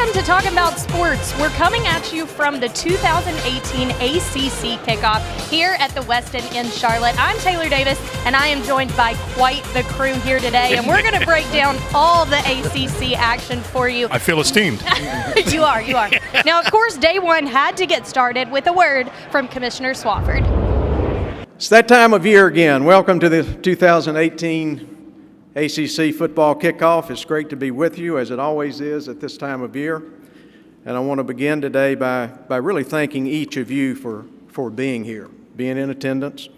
Welcome to Talking About Sports. We're coming at you from the 2018 ACC Kickoff here at the Westin in Charlotte. I'm Taylor Davis, and I am joined by quite the crew here today, and we're going to break down all the ACC action for you. I feel esteemed. You are. Now, of course, day one had to get started with a word from Commissioner Swafford. It's that time of year again. Welcome to the 2018 ACC football kickoff. It's great to be with you, as it always is at this time of year. And I want to begin today by really thanking each of you for being here, being in attendance.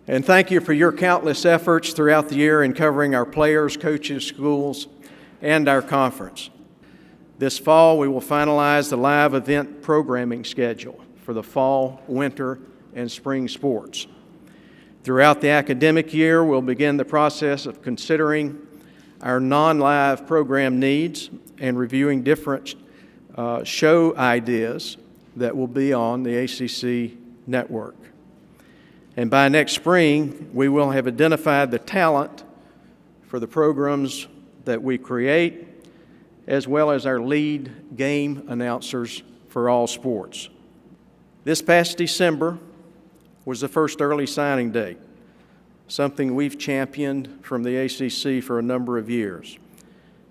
And thank you for your countless efforts throughout the year in covering our players, coaches, schools, and our conference. This fall, we will finalize the live event programming schedule for the fall, winter, and spring sports. Throughout the academic year, we'll begin the process of considering our non-live program needs and reviewing different show ideas that will be on the ACC network. And by next spring, we will have identified the talent for the programs that we create, as well as our lead game announcers for all sports. This past December was the first early signing day, something we've championed from the ACC for a number of years.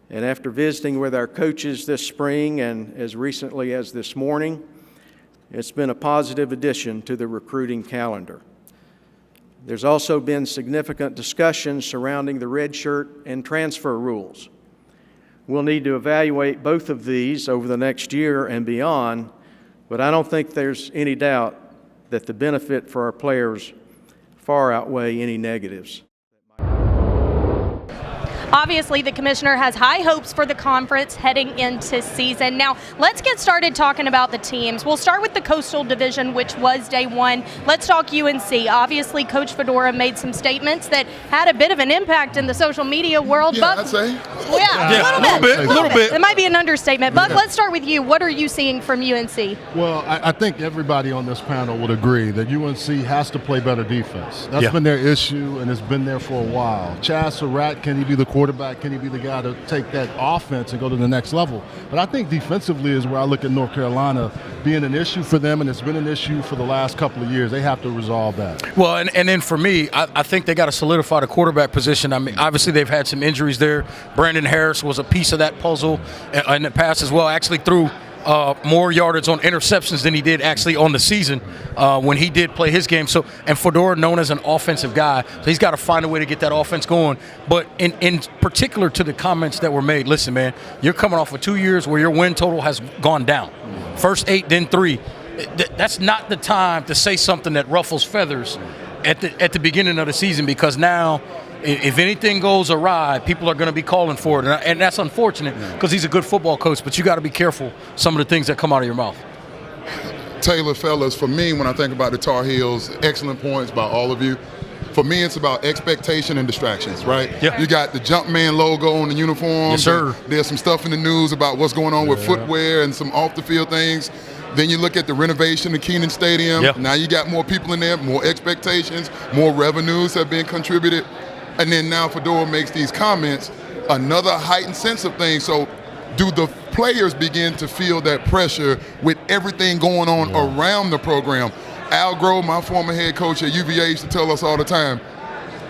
And after visiting with our coaches this spring and as recently as this morning, it's been a positive addition to the recruiting calendar. There's also been significant discussions surrounding the redshirt and transfer rules. We'll need to evaluate both of these over the next year and beyond, but I don't think there's any doubt that the benefit for our players far outweigh any negatives. Obviously, the commissioner has high hopes for the conference heading into season. Now, let's get started talking about the teams. We'll start with the Coastal Division, which was day one. Let's talk UNC. Obviously, Coach Fedora made some statements that had a bit of an impact in the social media world. Yeah, I'd say. Yeah, a little bit. It might be an understatement. Buck, let's start with you. What are you seeing from UNC? Well, I think everybody on this panel would agree that UNC has to play better defense. That's been their issue, and it's been there for a while. Chaz Surratt, can he be the quarterback? Can he be the guy to take that offense and go to the next level? But I think defensively is where I look at North Carolina being an issue for them, and it's been an issue for the last couple of years. They have to resolve that. Well, and then for me, I think they got to solidify the quarterback position. I mean, obviously they've had some injuries there. Brandon Harris was a piece of that puzzle in the past as well. Actually threw more yardage on interceptions than he did actually on the season when he did play his game. So, and Fedora known as an offensive guy, so he's got to find a way to get that offense going. But in particular to the comments that were made, listen, man, you're coming off of 2 years where your win total has gone down. First 8, then 3. That's not the time to say something that ruffles feathers at the beginning of the season, because now, if anything goes awry, people are going to be calling for it. And that's unfortunate because he's a good football coach, but you got to be careful some of the things that come out of your mouth. Taylor, fellas, for me, when I think about the Tar Heels, excellent points by all of you. For me, it's about expectation and distractions, right? Yeah. You got the Jumpman logo on the uniform. Yes, sir. There's some stuff in the news about what's going on with footwear and some off-the-field things. Then you look at the renovation of Keenan Stadium. Yeah. Now you got more people in there, more expectations, more revenues have been contributed. And then now Fedora makes these comments, another heightened sense of things. So do the players begin to feel that pressure with everything going on around the program? Al Grove, my former head coach at UVA, used to tell us all the time,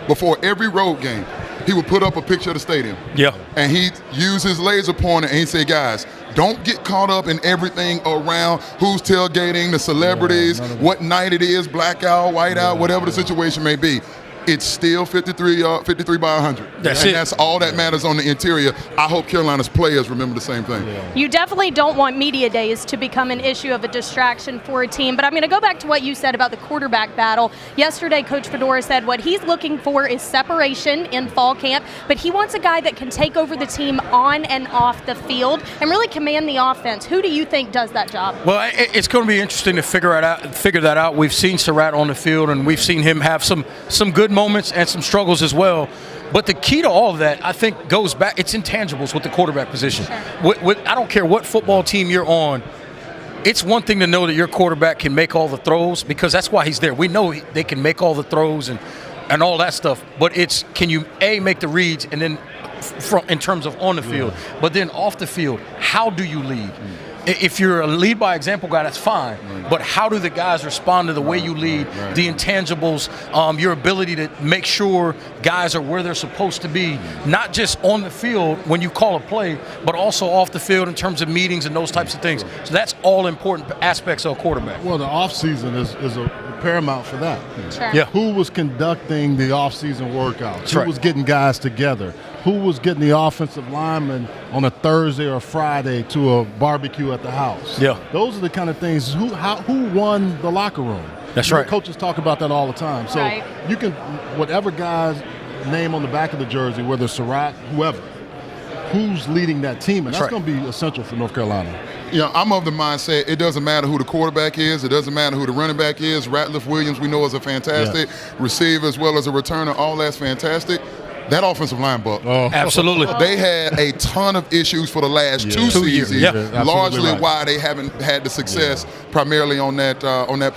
before every road game, he would put up a picture of the stadium. Yeah. And he'd use his laser pointer and he'd say, guys, don't get caught up in everything around who's tailgating, the celebrities, what night it is, blackout, whiteout, whatever the situation may be. It's still 53 by 100. That's all that matters on the interior. I hope Carolina's players remember the same thing. You definitely don't want media days to become an issue of a distraction for a team, but I'm going to go back to what you said about the quarterback battle. Yesterday, Coach Fedora said what he's looking for is separation in fall camp, but he wants a guy that can take over the team on and off the field and really command the offense. Who do you think does that job? Well, it's going to be interesting to figure that out. We've seen Surratt on the field, and we've seen him have some good moments and some struggles as well. But the key to all of that, I think, goes back. It's intangibles with the quarterback position. Sure. I don't care what football team you're on. It's one thing to know that your quarterback can make all the throws, because that's why he's there. We know they can make all the throws and all that stuff. But it's, can you, A, make the reads, and then in terms of on the field, but then off the field, how do you lead? If you're a lead by example guy, that's fine. But how do the guys respond to the way you lead, the intangibles, your ability to make sure guys are where they're supposed to be, not just on the field when you call a play, but also off the field in terms of meetings and those types of things. So that's all important aspects of a quarterback. Well, the offseason is a paramount for that. Sure. Yeah. Who was conducting the offseason workouts? Who right. was getting guys together? Who was getting the offensive linemen on a Thursday or Friday to a barbecue at the house? Yeah. Those are the kind of things. Who won the locker room? That's You know, right. Coaches talk about that all the time. So Right. you can, whatever guy's name on the back of the jersey, whether it's Surratt, whoever, who's leading that team, and that's right. going to be essential for North Carolina. I'm of the mindset it doesn't matter who the quarterback is. It doesn't matter who the running back is. Ratliff Williams, we know, is a fantastic receiver as well as a returner. All that's fantastic. That offensive line, Buck. Absolutely. They had a ton of issues for the last 2 years. seasons, Yeah. largely Right. why they haven't had the success primarily on that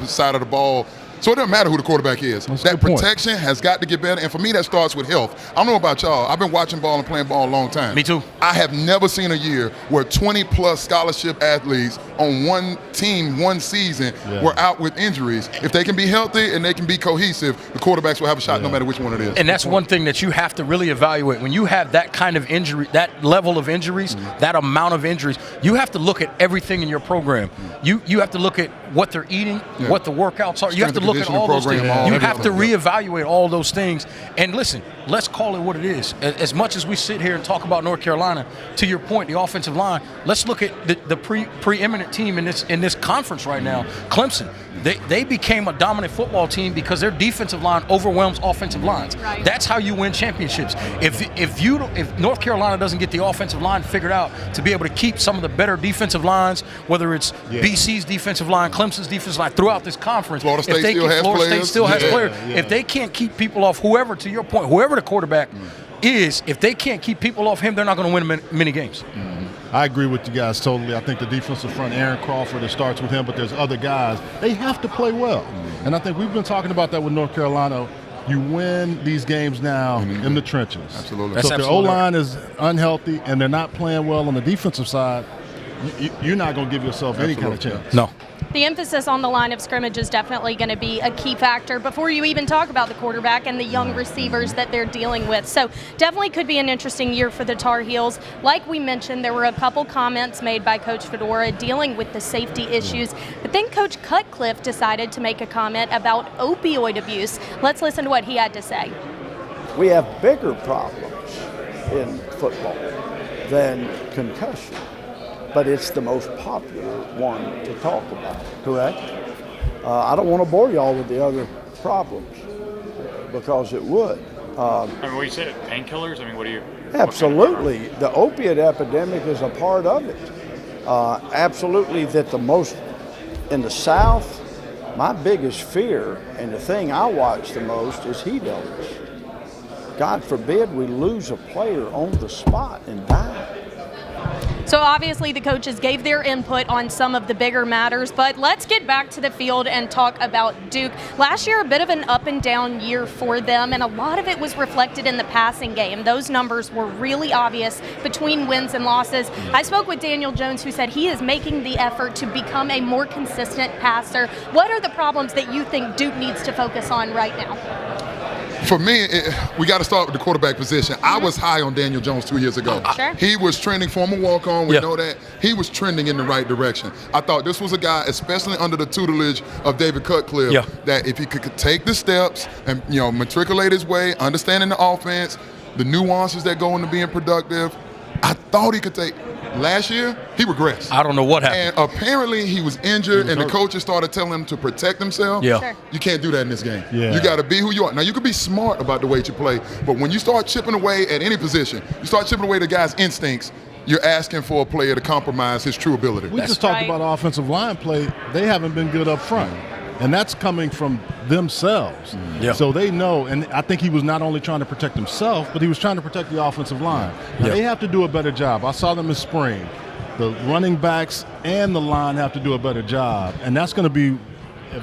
side of the ball. So it doesn't matter who the quarterback is. That's a That good point. protection has got to get better, and for me, that starts with health. I don't know about y'all. I've been watching ball and playing ball a long time. Me too. I have never seen a year where 20-plus scholarship athletes on one team, one season, were out with injuries. If they can be healthy and they can be cohesive, the quarterbacks will have a shot no matter which one it is. And that's one thing that you have to really evaluate. When you have that kind of injury, that level of injuries, that amount of injuries, you have to look at everything in your program. You have to look at what they're eating, what the workouts are. You have to look at all those things. You have to reevaluate all those things. And listen, let's call it what it is. As much as we sit here and talk about North Carolina, to your point, the offensive line, let's look at the preeminent team in this conference right now, Clemson. They became a dominant football team because their defensive line overwhelms offensive lines. Right. That's how you win championships. If North Carolina doesn't get the offensive line figured out to be able to keep some of the better defensive lines, whether it's BC's defensive line, Clemson's defensive line throughout this conference, Florida State still has players. Yeah. If they can't keep people off whoever, to your point, whoever the quarterback is, if they can't keep people off him, they're not going to win many games. I agree with you guys totally. I think the defensive front, Aaron Crawford, it starts with him, but there's other guys. They have to play well. And I think we've been talking about that with North Carolina. You win these games now in the trenches. Absolutely. So That's if the O-line is unhealthy and they're not playing well on the defensive side, you're not going to give yourself any kind of chance. No. The emphasis on the line of scrimmage is definitely going to be a key factor before you even talk about the quarterback and the young receivers that they're dealing with. So definitely could be an interesting year for the Tar Heels. Like we mentioned, there were a couple comments made by Coach Fedora dealing with the safety issues. But then Coach Cutcliffe decided to make a comment about opioid abuse. Let's listen to what he had to say. We have bigger problems in football than concussion, but it's the most popular one to talk about, correct? I don't want to bore y'all with the other problems because it would. I mean, what you said, painkillers? I mean, what do you... Absolutely. The opiate epidemic is a part of it. Absolutely that the most in the South, my biggest fear and the thing I watch the most is heat illness. God forbid we lose a player on the spot and die. So obviously the coaches gave their input on some of the bigger matters, but let's get back to the field and talk about Duke. Last year, a bit of an up and down year for them, and a lot of it was reflected in the passing game. Those numbers were really obvious between wins and losses. I spoke with Daniel Jones, who said he is making the effort to become a more consistent passer. What are the problems that you think Duke needs to focus on right now? For me, we got to start with the quarterback position. I was high on Daniel Jones 2 years ago. Sure. He was trending, former walk-on, we know that. He was trending in the right direction. I thought this was a guy, especially under the tutelage of David Cutcliffe, that if he could take the steps and matriculate his way, understanding the offense, the nuances that go into being productive, I thought he could take. Last year, he regressed. I don't know what happened. And apparently he was injured, and the coaches started telling him to protect himself. Yeah. Sure. You can't do that in this game. Yeah. You got to be who you are. Now, you can be smart about the way you play, but when you start chipping away at any position, you start chipping away the guy's instincts, you're asking for a player to compromise his true ability. We just talked about offensive line play. They haven't been good up front. And that's coming from themselves. Yeah. So they know, and I think he was not only trying to protect himself, but he was trying to protect the offensive line. Now, they have to do a better job. I saw them in spring. The running backs and the line have to do a better job. And that's going to be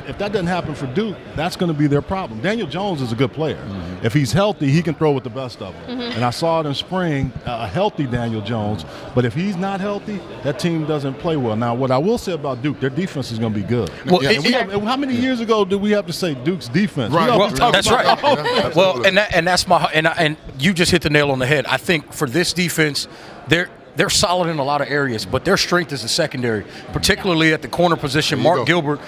if that doesn't happen for Duke, that's going to be their problem. Daniel Jones is a good player. If he's healthy, he can throw with the best of them. And I saw it in spring, a healthy Daniel Jones. But if he's not healthy, that team doesn't play well. Now, what I will say about Duke, their defense is going to be good. Well, how many years ago did we have to say Duke's defense? Right. Well, that's right. Well, and you just hit the nail on the head. I think for this defense, they're solid in a lot of areas, but their strength is the secondary, particularly at the corner position. Mark Gilbert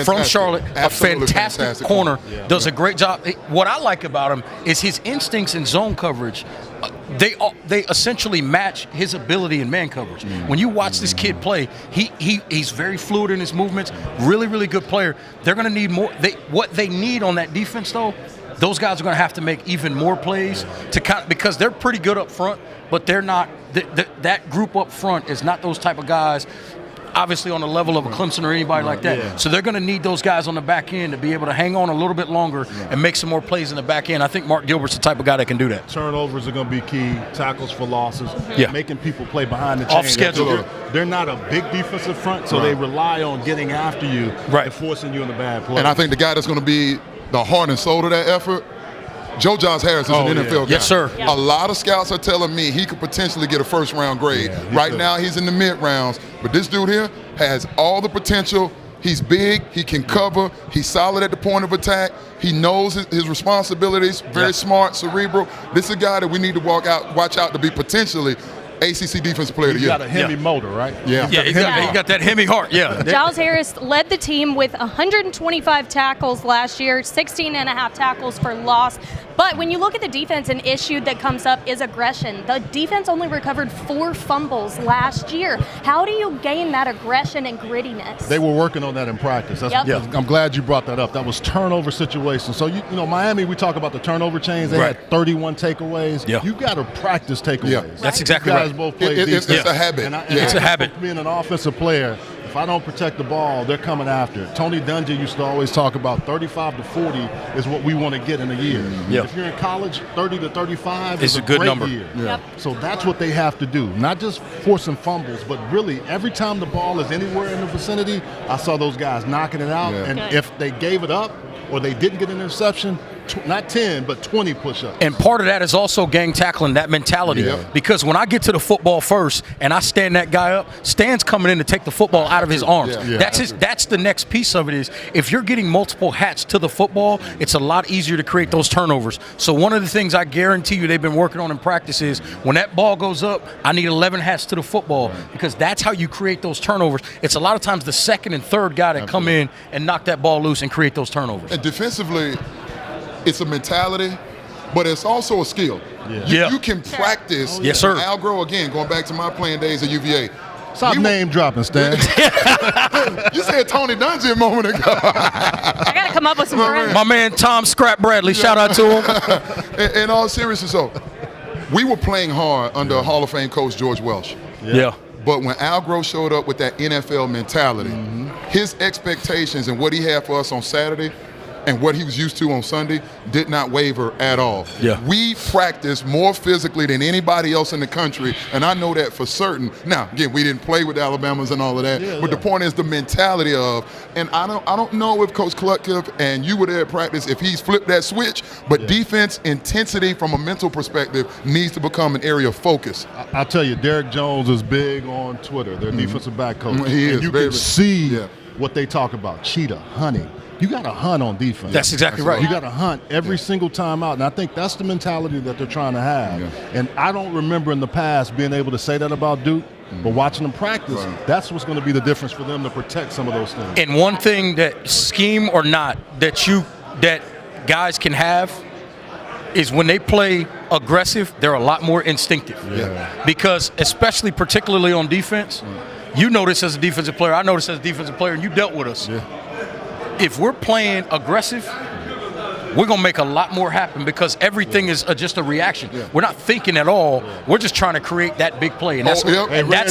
from Charlotte, Absolutely a fantastic corner, does a great job. What I like about him is his instincts in zone coverage. They essentially match his ability in man coverage. When you watch this kid play, he's very fluid in his movements, really, really good player. They're going to need more. What they need on that defense, though, those guys are going to have to make even more plays because they're pretty good up front, but they're not. That group up front is not those type of guys, obviously on the level of a Clemson or anybody like that. Yeah. So they're going to need those guys on the back end to be able to hang on a little bit longer and make some more plays in the back end. I think Mark Gilbert's the type of guy that can do that. Turnovers are going to be key. Tackles for losses. Making people play behind the chain. Off schedule. They're not a big defensive front, so they rely on getting after you and forcing you in the bad play. And I think the guy that's going to be the heart and soul of that effort, Joe Josh Harris is an NFL guy. Yes, sir. A lot of scouts are telling me he could potentially get a first-round grade. Right now, he's in the mid-rounds. But this dude here has all the potential. He's big. He can cover. He's solid at the point of attack. He knows his responsibilities. Very smart, cerebral. This is a guy that we need to watch out to be potentially ACC Defensive Player of the Year. He's got a Hemi motor, right? Yeah, he got that Hemi heart, Giles Harris led the team with 125 tackles last year, 16 and a half tackles for loss. But when you look at the defense, an issue that comes up is aggression. The defense only recovered 4 fumbles last year. How do you gain that aggression and grittiness? They were working on that in practice. I'm glad you brought that up. That was turnover situation. So, you know, Miami, we talk about the turnover chains. They had 31 takeaways. Yeah. You got to practice takeaways. That's exactly right. Both play it's a habit. It's a habit. Being an offensive player, if I don't protect the ball, they're coming after it. Tony Dungy used to always talk about 35 to 40 is what we want to get in a year. If you're in college, 30 to 35 is a good great number. Year. So that's what they have to do. Not just forcing fumbles, but really every time the ball is anywhere in the vicinity, I saw those guys knocking it out. And if they gave it up or they didn't get an interception, not 10, but 20 push-ups. And part of that is also gang tackling, that mentality. Because when I get to the football first and I stand that guy up, Stan's coming in to take the football out of his arms. That's the next piece of it is if you're getting multiple hats to the football, it's a lot easier to create those turnovers. So one of the things I guarantee you they've been working on in practice is when that ball goes up, I need 11 hats to the football because that's how you create those turnovers. It's a lot of times the second and third guy that come in and knock that ball loose and create those turnovers. And defensively, it's a mentality, but it's also a skill. You can practice. Yes, sir. Al Groh, again, going back to my playing days at UVA. Stop name dropping, Stan. You said Tony Dungy a moment ago. I got to come up with some friends. My man Tom Scrap Bradley, shout out to him. In all seriousness, so we were playing hard under Hall of Fame coach George Welsh. But when Al Groh showed up with that NFL mentality, his expectations and what he had for us on Saturday and what he was used to on Sunday did not waver at all. We practice more physically than anybody else in the country, and I know that for certain. Now, again, we didn't play with the Alabamas and all of that, but the point is the mentality of, and I don't know if Coach Klutkiff and you were there at practice, if he's flipped that switch, but defense intensity from a mental perspective needs to become an area of focus. I'll tell you, Derek Jones is big on Twitter, their defensive back coach. He is. And you can see what they talk about, cheetah, hunting. You got to hunt on defense. That's exactly right. You got to hunt every single time out. And I think that's the mentality that they're trying to have. And I don't remember in the past being able to say that about Duke. But watching them practice, that's what's going to be the difference for them to protect some of those things. And one thing that, scheme or not, that guys can have is when they play aggressive, they're a lot more instinctive. Because especially particularly on defense, you know this as a defensive player, I know this as a defensive player, and you dealt with us. If we're playing aggressive, we're going to make a lot more happen because everything is just a reaction. We're not thinking at all. We're just trying to create that big play, and that's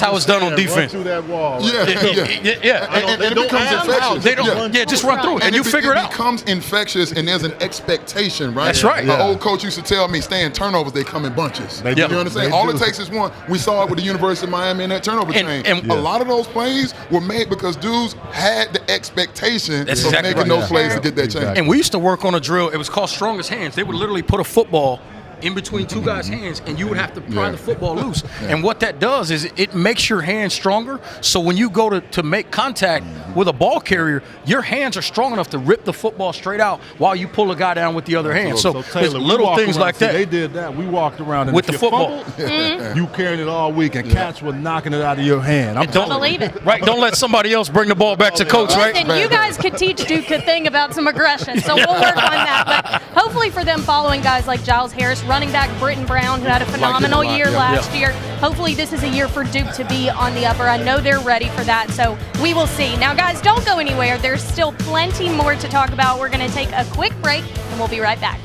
how it's done on defense. Run through that wall. And it becomes infectious. Just run through it, and you figure it out. It becomes infectious, and there's an expectation, right? That's right. My old coach used to tell me, stay in turnovers, they come in bunches. You understand? All it takes is one. We saw it with the University of Miami in that turnover chain. And a lot of those plays were made because dudes had expectation of exactly making right. those plays to get that change. And we used to work on a drill. It was called strongest hands. They would literally put a football in between two guys' hands, and you would have to pry the football loose. And what that does is it makes your hands stronger. So when you go to make contact with a ball carrier, your hands are strong enough to rip the football straight out while you pull a guy down with the other hand. So there's Taylor, little things like that. They did that. We walked around and With if the you football. fumbled, you carried it all week, and cats were knocking it out of your hand. I'm Don't Believe it. Right, don't let somebody else bring the ball back to coach, right? Listen, you guys could teach Duke a thing about some aggression, so we'll work on that. But hopefully for them following guys like Giles Harris, running back Britton Brown, who had a phenomenal year last year, hopefully this is a year for Duke to be on the upper. I know they're ready for that, so we will see. Now, guys, don't go anywhere. There's still plenty more to talk about. We're going to take a quick break, and we'll be right back.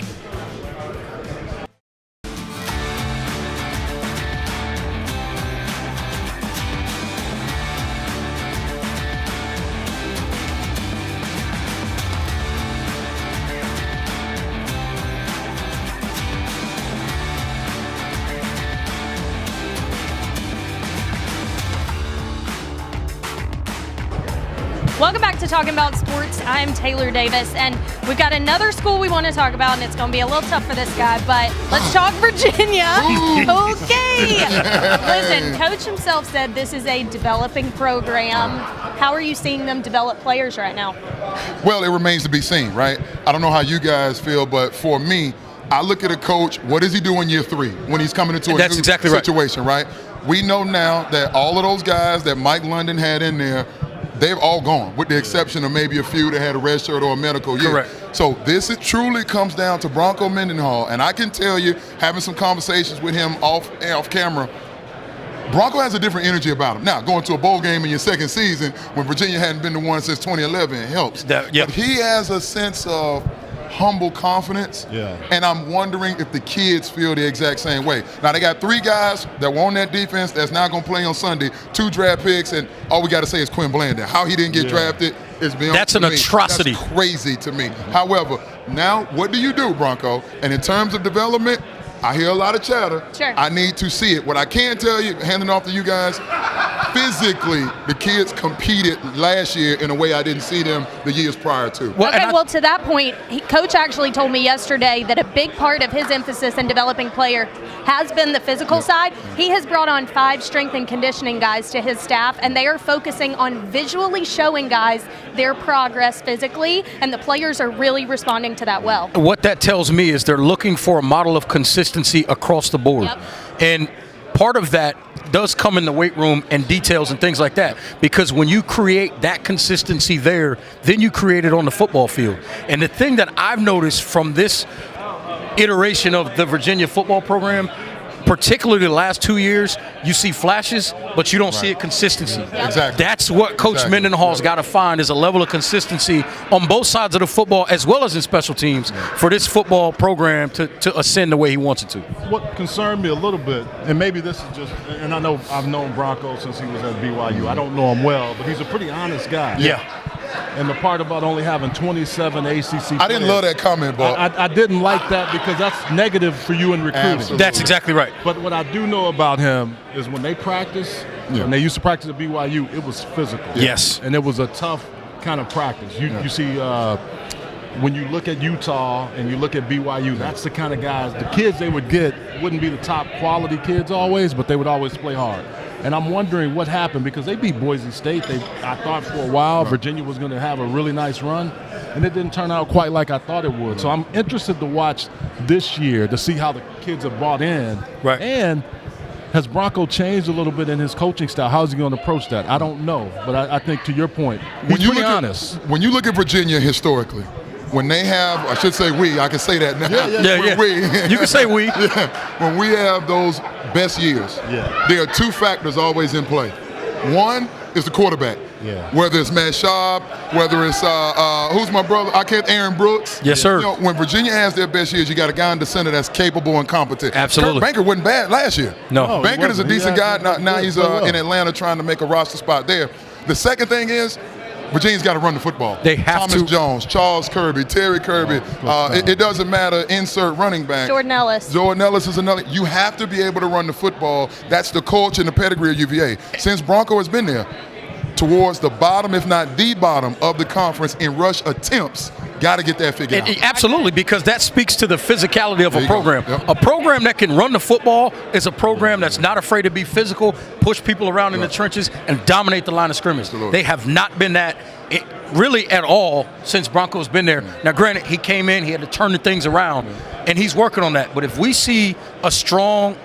Welcome back to Talking About Sports. I'm Taylor Davis, and we've got another school we want to talk about, and it's going to be a little tough for this guy, but let's talk Virginia. Okay. Listen, Coach himself said this is a developing program. How are you seeing them develop players right now? Well, it remains to be seen, right? I don't know how you guys feel, but for me, I look at a coach, what does he do in year 3 when he's coming into a new situation, right? We know now that all of those guys that Mike London had in there, they've all gone, with the exception of maybe a few that had a red shirt or a medical year. Correct. So this truly comes down to Bronco Mendenhall, and I can tell you, having some conversations with him off camera, Bronco has a different energy about him. Now, going to a bowl game in your second season when Virginia hadn't been to one since 2011 helps. But he has a sense of humble confidence, and I'm wondering if the kids feel the exact same way. Now, they got 3 guys that were on that defense that's not going to play on Sunday, 2 draft picks, and all we got to say is Quinn Blandon. How he didn't get drafted is beyond That's an atrocity. That's crazy to me. However, now what do you do, Bronco? And in terms of development, I hear a lot of chatter. Sure. I need to see it. What I can tell you, handing off to you guys, physically, the kids competed last year in a way I didn't see them the years prior to. Well, to that point, Coach actually told me yesterday that a big part of his emphasis in developing player has been the physical side. He has brought on 5 strength and conditioning guys to his staff, and they are focusing on visually showing guys their progress physically, and the players are really responding to that well. What that tells me is they're looking for a model of consistency across the board. And part of that does come in the weight room and details and things like that, because when you create that consistency there, then you create it on the football field. And the thing that I've noticed from this iteration of the Virginia football program, particularly the last 2 years, you see flashes, but you don't see a consistency. Exactly. That's what Coach Mendenhall's got to find, is a level of consistency on both sides of the football as well as in special teams for this football program to ascend the way he wants it to. What concerned me a little bit, and maybe this is just, and I know I've known Bronco since he was at BYU. I don't know him well, but he's a pretty honest guy. And the part about only having 27 ACC players, I didn't love that comment, but I didn't like that because that's negative for you in recruiting. Absolutely. That's exactly right. But what I do know about him is when they practice, when they used to practice at BYU, it was physical. Yes. And it was a tough kind of practice. You see, when you look at Utah and you look at BYU, that's the kind of guys, the kids they would get wouldn't be the top quality kids always, but they would always play hard. And I'm wondering what happened, because they beat Boise State. I thought for a while Virginia was going to have a really nice run, and it didn't turn out quite like I thought it would. So I'm interested to watch this year to see how the kids have bought in. Right. And has Bronco changed a little bit in his coaching style? How is he going to approach that? I don't know, but I think to your point, he's pretty honest. When you look at Virginia historically, when they have, I should say we, I can say that now. We. You can say we. When we have those best years, there are 2 factors always in play. One is the quarterback. Whether it's Matt Schaub, whether it's, who's my brother? Aaron Brooks. Yes, sir. You know, when Virginia has their best years, you got a guy in the center that's capable and competent. Absolutely. Kurt Banker wasn't bad last year. No. Banker is a decent guy. Now he's in Atlanta trying to make a roster spot there. The second thing is, Virginia's got to run the football. They have Thomas to. Jones, Charles Kirby, Terry Kirby. It doesn't matter. Insert running back. Jordan Ellis. Jordan Ellis is another. You have to be able to run the football. That's the culture and the pedigree of UVA. Since Bronco has been there, towards the bottom, if not the bottom, of the conference in rush attempts. Got to get that figured out. Absolutely, because that speaks to the physicality of a program. Yep. A program that can run the football is a program that's not afraid to be physical, push people around in the trenches, and dominate the line of scrimmage. Absolutely. They have not been that really at all since Bronco's been there. Now, granted, he came in, he had to turn the things around, and he's working on that. But if we see a strong,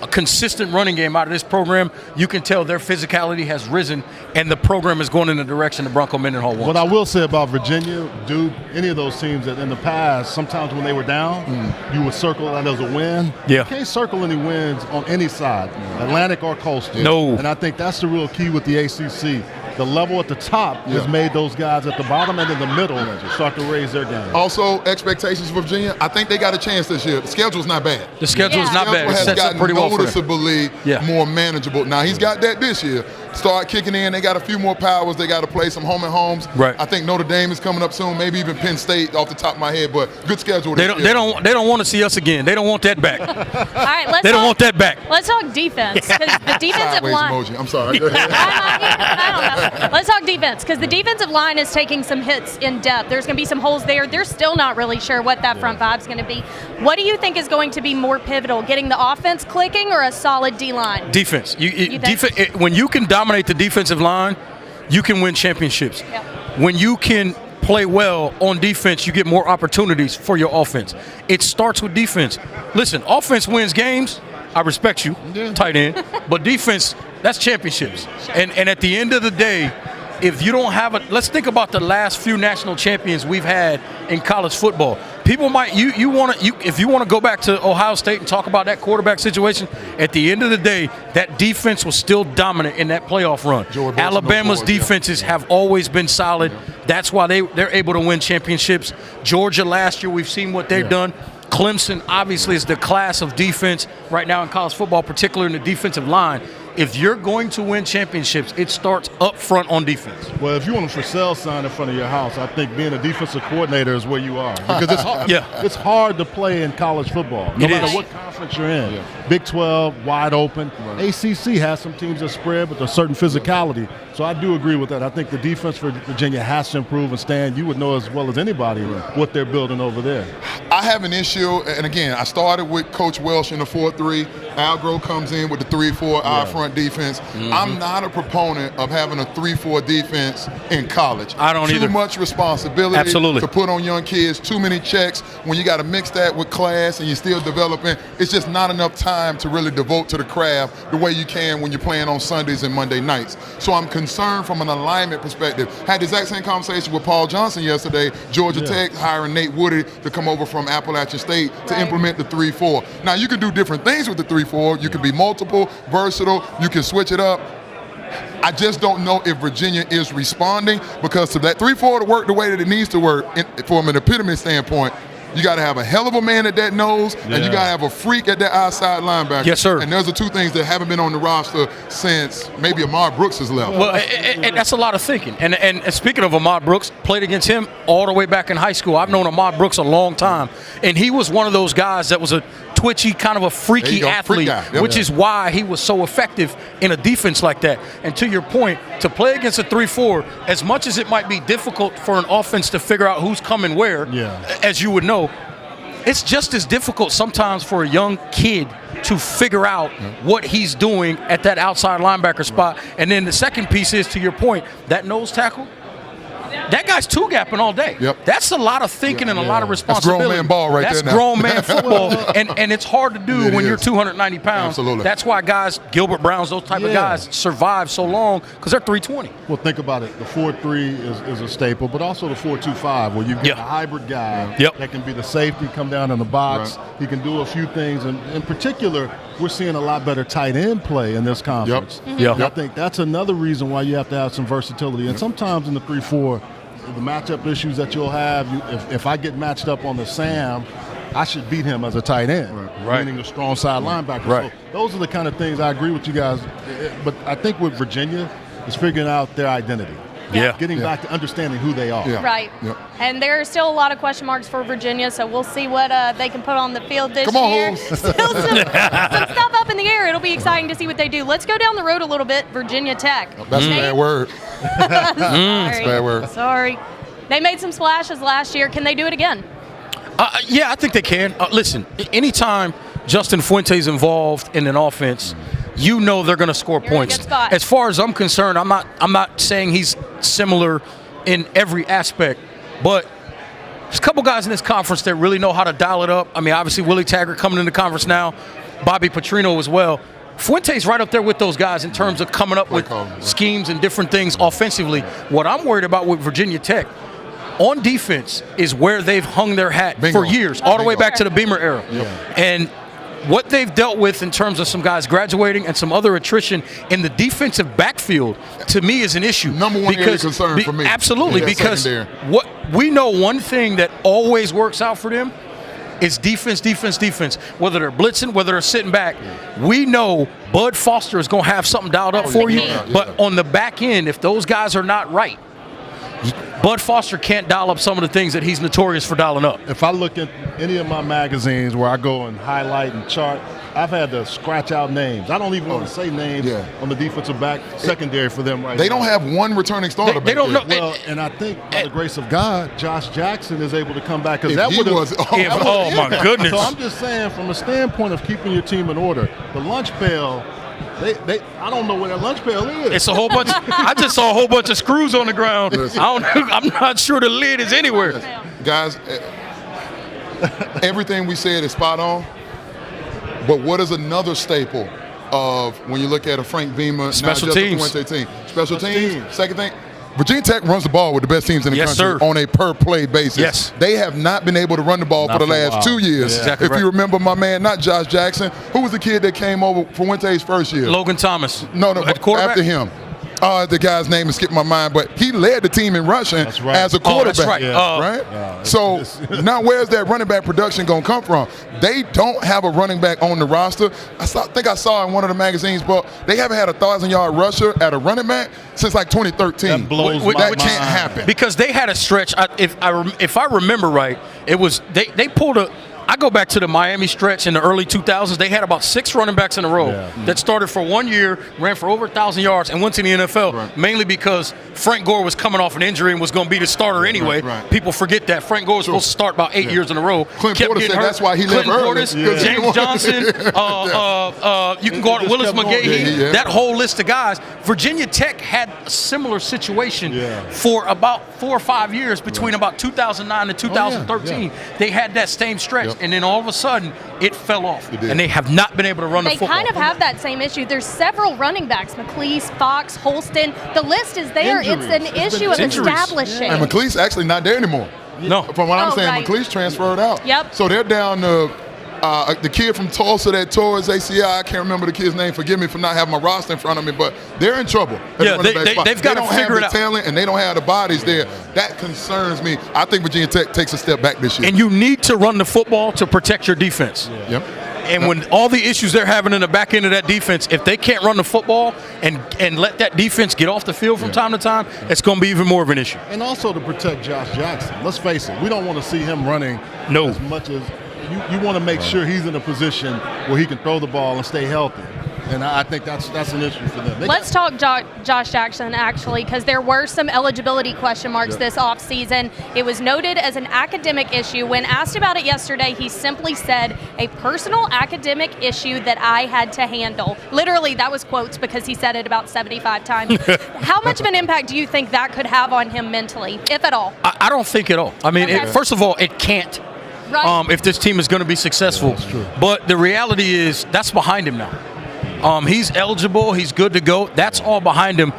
a consistent running game out of this program, you can tell their physicality has risen, and the program is going in the direction the Bronco Mendenhall wants. What I will say about Virginia, Duke, any of those teams that in the past, sometimes when they were down, you would circle that as a win. Yeah. You can't circle any wins on any side, Atlantic or coastal. No. And I think that's the real key with the ACC. The level at the top has made those guys at the bottom and in the middle start to raise their game. Also, expectations for Virginia, I think they got a chance this year. The schedule's not bad. The schedule's not bad. It Has sets up gotten pretty well for them. noticeably more manageable. Now, he's got that this year. Start kicking in. They got a few more powers. They got to play some home and homes. Right. I think Notre Dame is coming up soon, maybe even Penn State off the top of my head, but good schedule. They don't want to see us again. They don't want that back. All right, They don't want that back. Let's talk defense, because the defensive Sideways line. emoji. I'm sorry. Go ahead. I don't know. Let's talk defense, because the defensive line is taking some hits in depth. There's going to be some holes there. They're still not really sure what that front five is going to be. What do you think is going to be more pivotal, getting the offense clicking or a solid D-line? Defense. You think? When you can dominate the defensive line, you can win championships. Yep. When you can play well on defense, you get more opportunities for your offense. It starts with defense. Listen, offense wins games. I respect you, tight end. But defense, that's championships. Sure. And at the end of the day, if you don't have let's think about the last few national champions we've had in college football. People might if you want to go back to Ohio State and talk about that quarterback situation, at the end of the day, that defense was still dominant in that playoff run. Alabama's defenses have always been solid. That's why they're able to win championships. Georgia last year, we've seen what they've done. Clemson obviously is the class of defense right now in college football, particularly in the defensive line. If you're going to win championships, it starts up front on defense. Well, if you want a for sale sign in front of your house, I think being a defensive coordinator is where you are. Because it's hard, it's hard to play in college football, no matter what conference you're in. Yeah. Big 12, wide open. Right. ACC has some teams that spread, but there's certain physicality. So I do agree with that. I think the defense for Virginia has to improve. And Stan, you would know as well as anybody what they're building over there. I have an issue, and again, I started with Coach Welsh in the 4-3. Algro comes in with the 3-4 eye front defense. I'm not a proponent of having a 3-4 defense in college. I don't either. Too much responsibility to put on young kids, too many checks. When you got to mix that with class and you're still developing, it's just not enough time to really devote to the craft the way you can when you're playing on Sundays and Monday nights. So I'm concerned from an alignment perspective. Had the exact same conversation with Paul Johnson yesterday, Georgia Tech hiring Nate Woody to come over from Appalachian State to implement the 3-4. Now, you can do different things with the 3-4. You can be multiple, versatile. You can switch it up. I just don't know if Virginia is responding, because to that 3-4 to work the way that it needs to work from an epitome standpoint, you got to have a hell of a man at that nose, and you got to have a freak at that outside linebacker. Yes, sir. And those are two things that haven't been on the roster since maybe Ahmad Brooks has left. Well, and that's a lot of thinking. And speaking of Ahmad Brooks, played against him all the way back in high school. I've known Ahmad Brooks a long time, and he was one of those guys that was a twitchy, kind of a freaky athlete, which is why he was so effective in a defense like that. And to your point, to play against a 3-4, as much as it might be difficult for an offense to figure out who's coming where, as you would know, it's just as difficult sometimes for a young kid to figure out what he's doing at that outside linebacker spot. And then the second piece is, to your point, that nose tackle, that guy's two-gapping all day. That's a lot of thinking and a lot of responsibility. That's grown man ball right there now. That's grown man football, and it's hard to do when you're 290 pounds. Absolutely. That's why guys, Gilbert Browns, those type of guys, survive so long, because they're 320. Well, think about it. The 4-3 is a staple, but also the 4-2-5, where you've got a hybrid guy that can be the safety, come down in the box. He can do a few things, and in particular, we're seeing a lot better tight end play in this conference. I think that's another reason why you have to have some versatility. And sometimes in the 3-4, the matchup issues that you'll have, if I get matched up on the Sam, I should beat him as a tight end, meaning a strong side linebacker. So those are the kind of things I agree with you guys. But I think with Virginia, is figuring out their identity. Getting back to understanding who they are. And there are still a lot of question marks for Virginia, so we'll see what they can put on the field this year. Still some stuff up in the air. It'll be exciting to see what they do. Let's go down the road a little bit. Virginia Tech. That's a bad word. Bad word. Sorry. They made some splashes last year. Can they do it again? Yeah, I think they can. Listen, anytime Justin Fuente's involved in an offense, you know they're going to score You're in a points. good spot. As far as I'm concerned, I'm not saying he's similar in every aspect, but there's a couple guys in this conference that really know how to dial it up. I mean, obviously Willie Taggart coming in the conference now, Bobby Petrino as well. Fuente's right up there with those guys in terms of coming up with schemes and different things offensively. What I'm worried about with Virginia Tech on defense is where they've hung their hat for years, all the way back to the Beamer era. And what they've dealt with in terms of some guys graduating and some other attrition in the defensive backfield, to me, is an issue. Number one area of concern for me. Absolutely, because what we know, one thing that always works out for them is defense. Whether they're blitzing, whether they're sitting back, we know Bud Foster is going to have something dialed up for you. But on the back end, if those guys are not right, Bud Foster can't dial up some of the things that he's notorious for dialing up. If I look at any of my magazines where I go and highlight and chart, I've had to scratch out names. I don't even want to say names on the defensive back secondary for them right now. They don't have one returning starter. They don't know. Well, and I think by the grace of God, Josh Jackson is able to come back because that He would was. have. Oh my goodness! So I'm just saying, from a standpoint of keeping your team in order, the lunch pail. I don't know where that lunch pail is. It's a whole bunch. I just saw a whole bunch of screws on the ground. I'm not sure the lid is anywhere. Guys, everything we said is spot on. But what is another staple of when you look at a Frank Beamer, Special teams. Fuente team? Special teams. Second thing, Virginia Tech runs the ball with the best teams in the country on a per-play basis. Yes. They have not been able to run the ball for the last 2 years. Exactly if you remember my man, not Josh Jackson, who was the kid that came over for Fuente's first year? Logan Thomas. No, after him. The guy's name is skipping my mind, but he led the team in rushing as a quarterback. That's right. Right? So now where's that running back production going to come from? They don't have a running back on the roster. I think I saw in one of the magazines, but they haven't had a 1,000-yard rusher at a running back since like 2013. That blows my That mind. can't happen. Because they had a stretch. If I remember right, it was they pulled a. I go back to the Miami stretch in the early 2000s. They had about 6 running backs in a row that started for 1 year, ran for over 1,000 yards, and went to the NFL, mainly because Frank Gore was coming off an injury and was going to be the starter anyway. People forget that. Frank Gore was supposed to start about 8 years in a row. Clint Porter said that's why he left early. James Johnson, you can go on Willis McGahee, that whole list of guys. Virginia Tech had a similar situation for about 4 or 5 years between about 2009 and 2013. They had that same stretch. And then all of a sudden, it fell off. And they have not been able to run the football. They kind of have that same issue. There's several running backs, McLeese, Fox, Holston. The list is there. Injuries. It's an issue of establishing. And McLeese actually not there anymore. No. From what I'm saying, McLeese transferred out. Yep. So they're down to the kid from Tulsa that tore his ACL. I can't remember the kid's name. Forgive me for not having my roster in front of me, but they're in trouble. Yeah, they've got to figure it out. They don't have the talent and they don't have the bodies there. That concerns me. I think Virginia Tech takes a step back this year. And you need to run the football to protect your defense. Yep. And when all the issues they're having in the back end of that defense, if they can't run the football and let that defense get off the field from time to time, it's going to be even more of an issue. And also to protect Josh Jackson. Let's face it, we don't want to see him running as much as you want to make sure he's in a position where he can throw the ball and stay healthy. And I think that's an issue for them. Let's talk Josh Jackson, actually, because there were some eligibility question marks this offseason. It was noted as an academic issue. When asked about it yesterday, he simply said, a personal academic issue that I had to handle. Literally, that was quotes because he said it about 75 times. How much of an impact do you think that could have on him mentally, if at all? I don't think at all. I mean, first of all, it can't. Right. If this team is going to be successful. But the reality is that's behind him now. He's eligible. He's good to go. That's all behind him.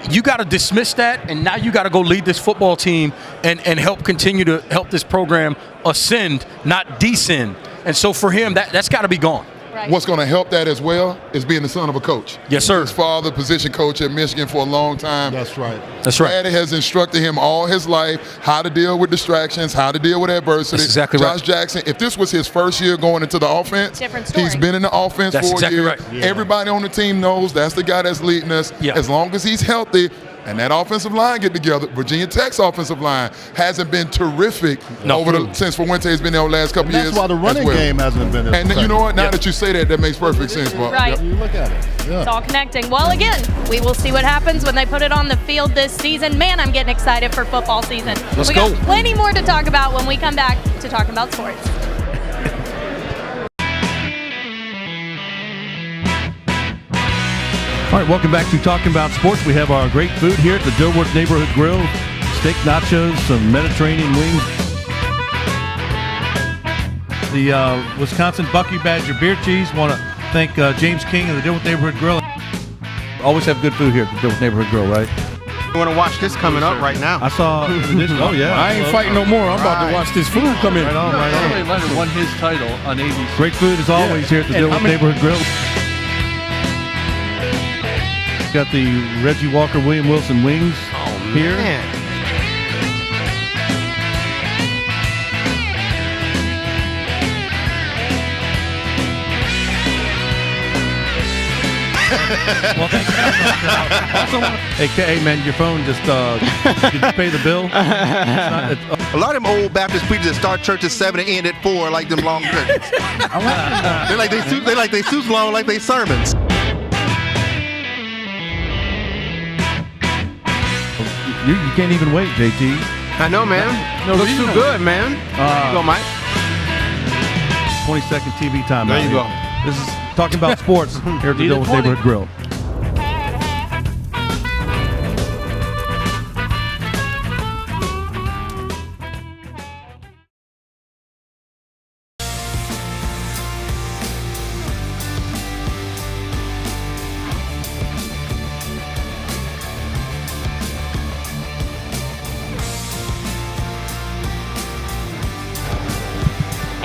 You got to dismiss that, and now you got to go lead this football team and help continue to help this program ascend, not descend. And so for him, that's got to be gone. Right. What's going to help that as well is being the son of a coach. Yes, sir. His father, position coach at Michigan for a long time. That's right. That's right. Daddy has instructed him all his life how to deal with distractions, how to deal with adversity. That's exactly Josh right. Jackson, if this was his first year going into the offense, different story. He's been in the offense That's for exactly a year. right. Yeah. Everybody on the team knows that's the guy that's leading us. Yeah. As long as he's healthy, and that offensive line get together. Virginia Tech's offensive line hasn't been terrific since Fuente's been there the last couple years. That's why the running game hasn't been as And then, you know what? Now that you say that, that makes perfect sense, Mark. Right. You look at it. Yeah. It's all connecting. Well, again, we will see what happens when they put it on the field this season. Man, I'm getting excited for football season. Let's we go. got plenty more to talk about when we come back to talking about sports. All right, welcome back to Talking About Sports. We have our great food here at the Dilworth Neighborhood Grill. Steak nachos, some Mediterranean wings. The Wisconsin Bucky Badger beer cheese. Want to thank James King of the Dilworth Neighborhood Grill. Always have good food here at the Dilworth Neighborhood Grill, right? You want to watch this coming up right now? I saw the dishes. Oh, yeah. I ain't fighting no more. I'm about to watch this food come in. Right on, right on. Charlie Leonard won his title on ABC. Great food as always here at the Dilworth Neighborhood Grill. Got the Reggie Walker William Wilson wings here. Man. Well, thank you. Hey, man, your phone just did you pay the bill? A lot of them old Baptist preachers that start church at 7 and end at 4 like them long churches. They like they suits long like they sermons. You can't even wait, JT. I know, man. No Looks reason. too good, man. Go, Mike. 20-second TV time. There you go. This is Talking About Sports here at the Dilworth Neighborhood Grill.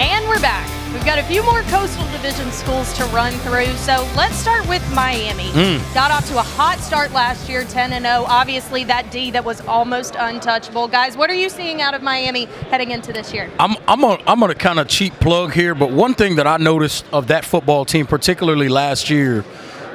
And we're back. We've got a few more Coastal Division schools to run through, so let's start with Miami. Got off to a hot start last year, 10-0. Obviously, that D that was almost untouchable. Guys, what are you seeing out of Miami heading into this year? I'm gonna kind of cheap plug here, but one thing that I noticed of that football team, particularly last year,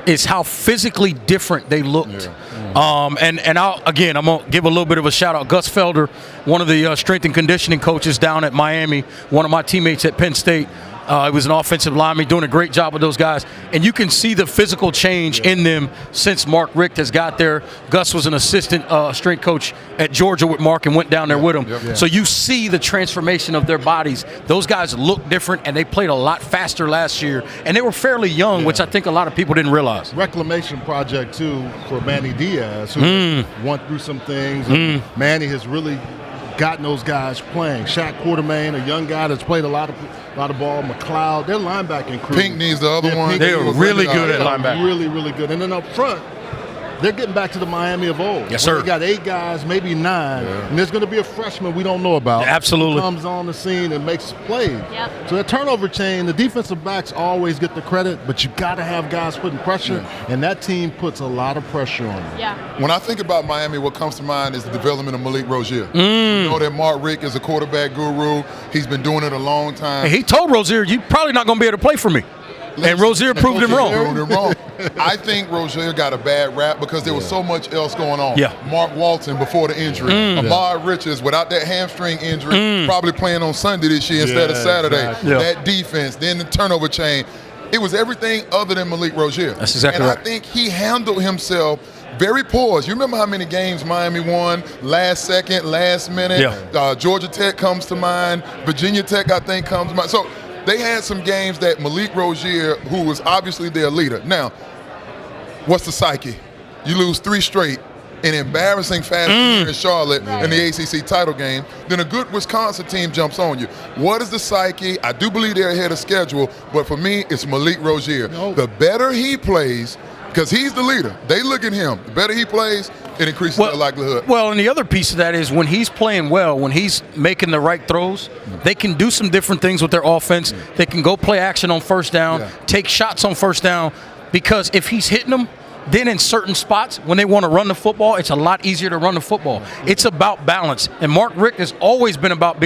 is how physically different they looked. And I'm gonna give a little bit of a shout out. Gus Felder, one of the strength and conditioning coaches down at Miami, one of my teammates at Penn State. He was an offensive lineman, doing a great job with those guys. And you can see the physical change in them since Mark Richt has got there. Gus was an assistant strength coach at Georgia with Mark and went down there with him. So you see the transformation of their bodies. Those guys look different, and they played a lot faster last year. And they were fairly young, which I think a lot of people didn't realize. Reclamation project, too, for Manny Diaz, who went through some things. Manny has really gotten those guys playing. Shaq Quartermain, a young guy that's played a lot of ball. McLeod, their linebacking crew. Pinkney's the other one. They were really good at linebacker. Really, really good. And then up front, they're getting back to the Miami of old. Yes, sir. They got 8 guys, maybe 9, and there's going to be a freshman we don't know about. Absolutely. Who comes on the scene and makes plays. Yep. So that turnover chain, the defensive backs always get the credit, but you got to have guys putting pressure, and that team puts a lot of pressure on them. Yeah. When I think about Miami, what comes to mind is the development of Malik Rozier. You know that Mark Richt is a quarterback guru. He's been doing it a long time. And he told Rozier, "You're probably not going to be able to play for me." And Rozier proved him wrong. I think Rozier got a bad rap because there was so much else going on. Yeah. Mark Walton before the injury. Ahmad Richards, without that hamstring injury, probably playing on Sunday this year instead of Saturday. Exactly. That defense, then the turnover chain. It was everything other than Malik Rozier. That's exactly right. right. I think he handled himself very poised. You remember how many games Miami won last second, last minute? Yeah. Georgia Tech comes to mind. Virginia Tech, I think, comes to mind. So they had some games that Malik Rozier, who was obviously their leader. Now, what's the psyche? You lose 3 straight in embarrassing fashion here in Charlotte in the ACC title game. Then a good Wisconsin team jumps on you. What is the psyche? I do believe they're ahead of schedule, but for me, it's Malik Rozier. The better he plays, because he's the leader, they look at him. The better he plays, it increases their likelihood. Well, and the other piece of that is when he's playing well, when he's making the right throws, they can do some different things with their offense. They can go play action on first down, take shots on first down, because if he's hitting them, then in certain spots, when they want to run the football, it's a lot easier to run the football. It's about balance. And Mark Richt has always been about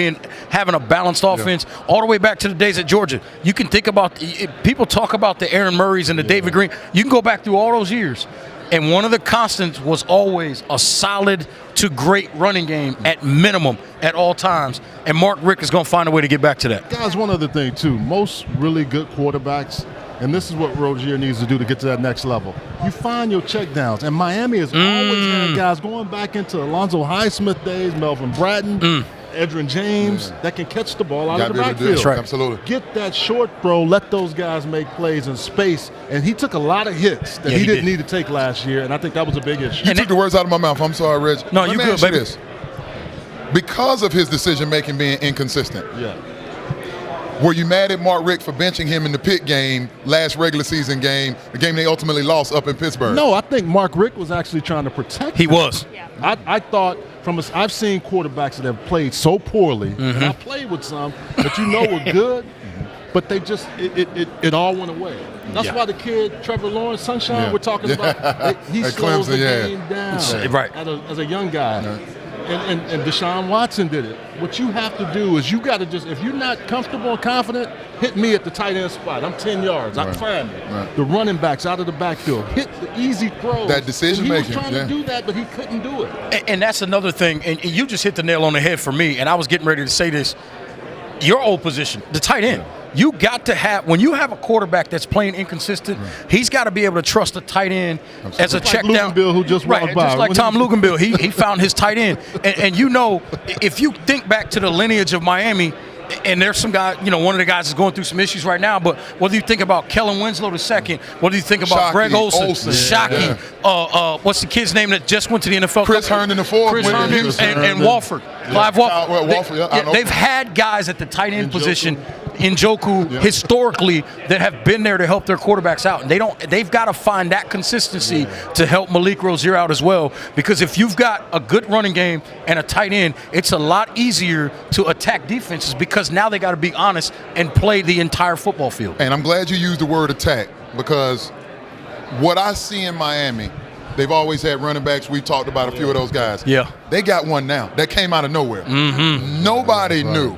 having a balanced offense all the way back to the days at Georgia. You can think about, people talk about the Aaron Murrays and the David Green. You can go back through all those years. And one of the constants was always a solid to great running game at minimum at all times. And Mark Richt is going to find a way to get back to that. Guys, one other thing, too. Most really good quarterbacks, and this is what Rozier needs to do to get to that next level, you find your checkdowns. And Miami has always had guys going back into Alonzo Highsmith days, Melvin Bratton, Edgerrin James, that can catch the ball out of the backfield. That's right. Absolutely. Get that short throw, let those guys make plays in space. And he took a lot of hits that he didn't need to take last year, and I think that was a big issue. You took the words out of my mouth. I'm sorry, Reg. No, Let you me good, ask you baby. this. Because of his decision-making being inconsistent, were you mad at Mark Richt for benching him in the Pitt game, last regular season game, the game they ultimately lost up in Pittsburgh? No, I think Mark Richt was actually trying to protect him. He was. I thought I've seen quarterbacks that have played so poorly, and I played with some that were good, but they just it all went away. That's why the kid Trevor Lawrence, Sunshine, we're talking about, he slows the game down as a young guy. And Deshaun Watson did it. What you have to do is you got to just, if you're not comfortable and confident, hit me at the tight end spot. I'm 10 yards. I'm fine. The running backs out of the backfield. Hit the easy throws. That decision making. He was trying to do that, but he couldn't do it. And that's another thing. And you just hit the nail on the head for me. And I was getting ready to say this. Your old position, the tight end. You got to have, when you have a quarterback that's playing inconsistent, he's got to be able to trust a tight end as a check down. Luganbill, who just walked by. Just like Tom Luganbill, he found his tight end. And if you think back to the lineage of Miami, and there's some guy, one of the guys is going through some issues right now, but whether you think about Kellen Winslow II, whether you think about Greg Olsen, Shockey, what's the kid's name that just went to the NFL? Chris Herndon IV. Chris Herndon and Walford. Clive Walford. They've had guys at the tight end position, Njoku, historically, that have been there to help their quarterbacks out. And they've got to find that consistency to help Malik Rozier out as well. Because if you've got a good running game and a tight end, it's a lot easier to attack defenses because now they got to be honest and play the entire football field. And I'm glad you used the word attack, because what I see in Miami, they've always had running backs. We talked about a few of those guys. Yeah. They got one now. That came out of nowhere. Nobody knew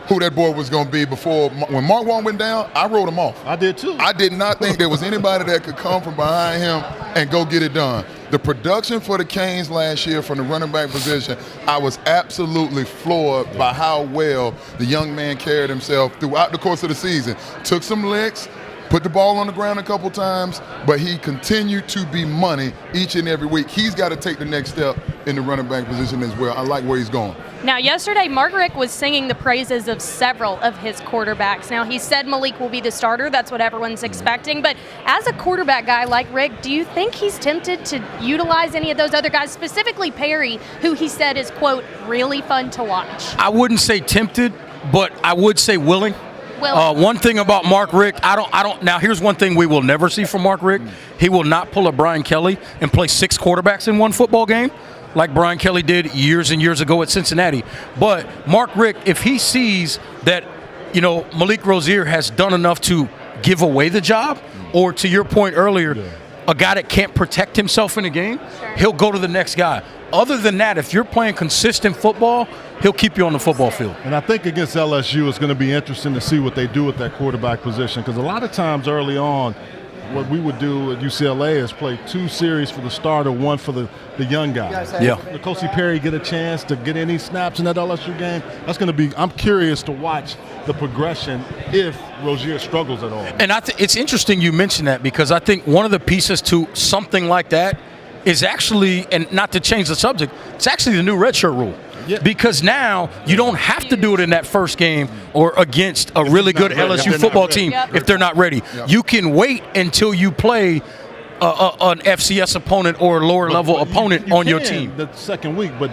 who that boy was going to be before. When Mark Wong went down, I wrote him off. I did too. I did not think there was anybody that could come from behind him and go get it done. The production for the Canes last year from the running back position, I was absolutely floored by how well the young man carried himself throughout the course of the season. Took some licks, put the ball on the ground a couple times, but he continued to be money each and every week. He's got to take the next step in the running back position as well. I like where he's going. Now, yesterday, Mark Richt was singing the praises of several of his quarterbacks. Now, he said Malik will be the starter. That's what everyone's expecting. But as a quarterback guy like Richt, do you think he's tempted to utilize any of those other guys, specifically Perry, who he said is, quote, really fun to watch? I wouldn't say tempted, but I would say willing. One thing about Mark Richt, I don't. Now, here's one thing we will never see from Mark Richt. He will not pull a Brian Kelly and play 6 quarterbacks in one football game, like Brian Kelly did years and years ago at Cincinnati. But Mark Richt, if he sees that, Malik Rozier has done enough to give away the job, or to your point earlier, a guy that can't protect himself in a game, he'll go to the next guy. Other than that, if you're playing consistent football, he'll keep you on the football field. And I think against LSU, it's going to be interesting to see what they do with that quarterback position, because a lot of times early on, what we would do at UCLA is play 2 series for the starter, 1 for the young guy. N'Kosi Perry get a chance to get any snaps in that LSU game. That's going to be – I'm curious to watch the progression if Rozier struggles at all. And it's interesting you mentioned that, because I think one of the pieces to something like that is actually, and not to change the subject, it's actually the new redshirt rule. Because now you don't have to do it in that first game or against a really good LSU football team if they're not ready. You can wait until you play an FCS opponent or a lower level opponent on your team. The second week, but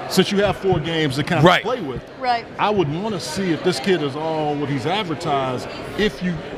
since you have 4 games to kind of play with, I would want to see if this kid is all what he's advertised.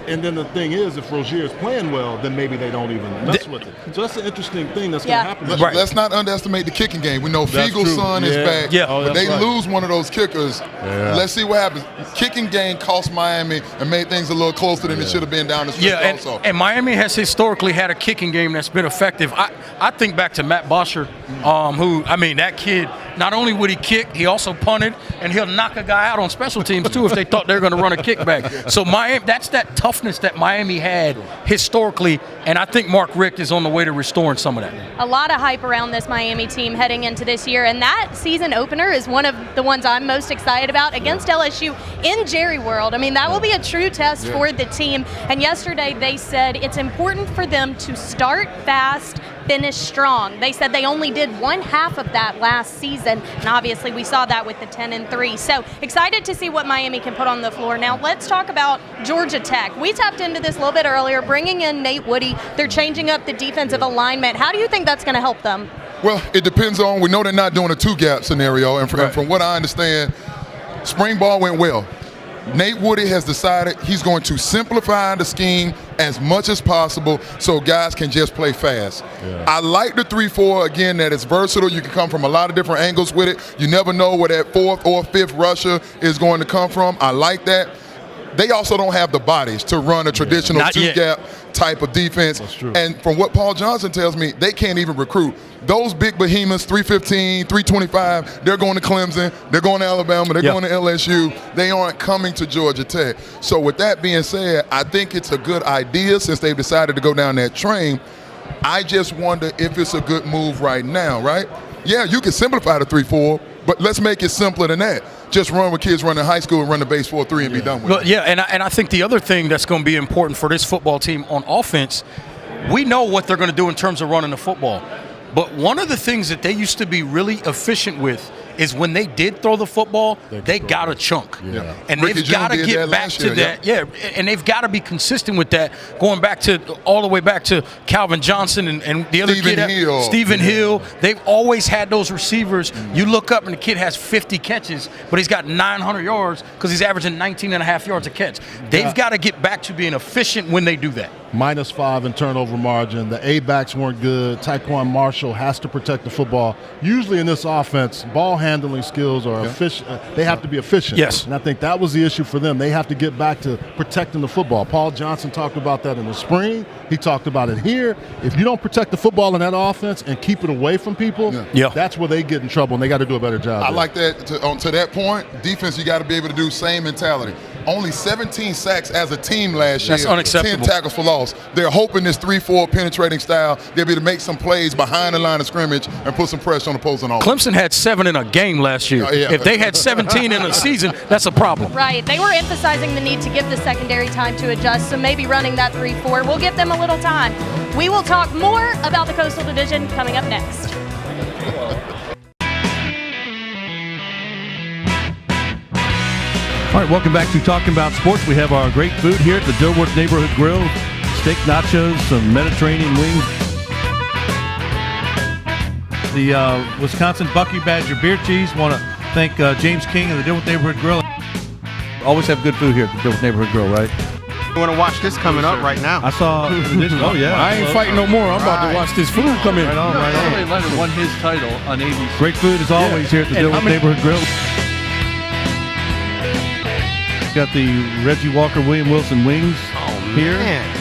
And then the thing is, if Rozier is playing well, then maybe they don't even mess with it. So that's an interesting thing that's going to happen. Let's not underestimate the kicking game. We know Fiegel's son is back, but they lose one of those kickers. Let's see what happens. Kicking game cost Miami and made things a little closer than it should have been down the stretch also. And Miami has historically had a kicking game that's been effective. I think back to Matt Bosher, that kid – not only would he kick, he also punted, and he'll knock a guy out on special teams too if they thought they were going to run a kickback. So Miami, that's that toughness that Miami had historically, and I think Mark Richt is on the way to restoring some of that. A lot of hype around this Miami team heading into this year, and that season opener is one of the ones I'm most excited about against LSU in Jerry World. I mean, that will be a true test for the team. And yesterday they said it's important for them to start fast, finish strong. They said they only did one half of that last season, and obviously we saw that with the 10-3. So excited to see what Miami can put on the floor. Now let's talk about Georgia Tech. We tapped into this a little bit earlier, bringing in Nate Woody. They're changing up the defensive alignment. How do you think that's going to help them? Well, it depends on, we know they're not doing a two-gap scenario, and from what I understand, spring ball went well. Nate Woody has decided he's going to simplify the scheme as much as possible so guys can just play fast. I like the 3-4, again, that it's versatile. You can come from a lot of different angles with it. You never know where that fourth or fifth rusher is going to come from. I like that. They also don't have the bodies to run a traditional two-gap type of defense. That's true. And from what Paul Johnson tells me, they can't even recruit. Those big behemoths, 315, 325, they're going to Clemson, they're going to Alabama, they're going to LSU. They aren't coming to Georgia Tech. So with that being said, I think it's a good idea since they've decided to go down that train. I just wonder if it's a good move right now, right? Yeah, you can simplify the 3-4, but let's make it simpler than that. Just run with kids running high school and run the base 4-3 and be done with it. Yeah, and I think the other thing that's going to be important for this football team on offense, we know what they're going to do in terms of running the football. But one of the things that they used to be really efficient with is when they did throw the football, they got a chunk. And they've got to get back to that. And they've got to be consistent with that, going back to all the way back to Calvin Johnson and the other kid, Stephen Hill. They've always had those receivers. You look up and the kid has 50 catches, but he's got 900 yards because he's averaging 19.5 yards a catch. They've got to get back to being efficient when they do that. -5 in turnover margin. The A-backs weren't good. Taquan Marshall has to protect the football. Usually in this offense, ball handling skills are efficient. They have to be efficient. Yes. And I think that was the issue for them. They have to get back to protecting the football. Paul Johnson talked about that in the spring. He talked about it here. If you don't protect the football in that offense and keep it away from people, that's where they get in trouble, and they got to do a better job. I like that. To that point, defense, you got to be able to do same mentality. Only 17 sacks as a team last year. That's unacceptable. 10 tackles for loss. They're hoping this 3-4 penetrating style, they'll be able to make some plays behind the line of scrimmage and put some pressure on the opposing offense. Clemson had 7 in a game last year. If they had 17 in a season, that's a problem. Right. They were emphasizing the need to give the secondary time to adjust, so maybe running that 3-4 will give them a little time. We will talk more about the Coastal Division coming up next. All right, welcome back to Talking About Sports. We have our great food here at the Dilworth Neighborhood Grill. Steak nachos, some Mediterranean wings. The Wisconsin Bucky Badger beer cheese. Want to thank James King of the Dilworth Neighborhood Grill. Always have good food here at the Dilworth Neighborhood Grill, right? You want to watch this coming up right now? I saw this. Oh, yeah. I ain't fighting no more. I'm about to watch this food come in. Right on, right on. Charlie Leonard won his title on ABC. Great food as always here at the Dilworth Neighborhood Grill. Got the Reggie Walker William Wilson wings here. Man.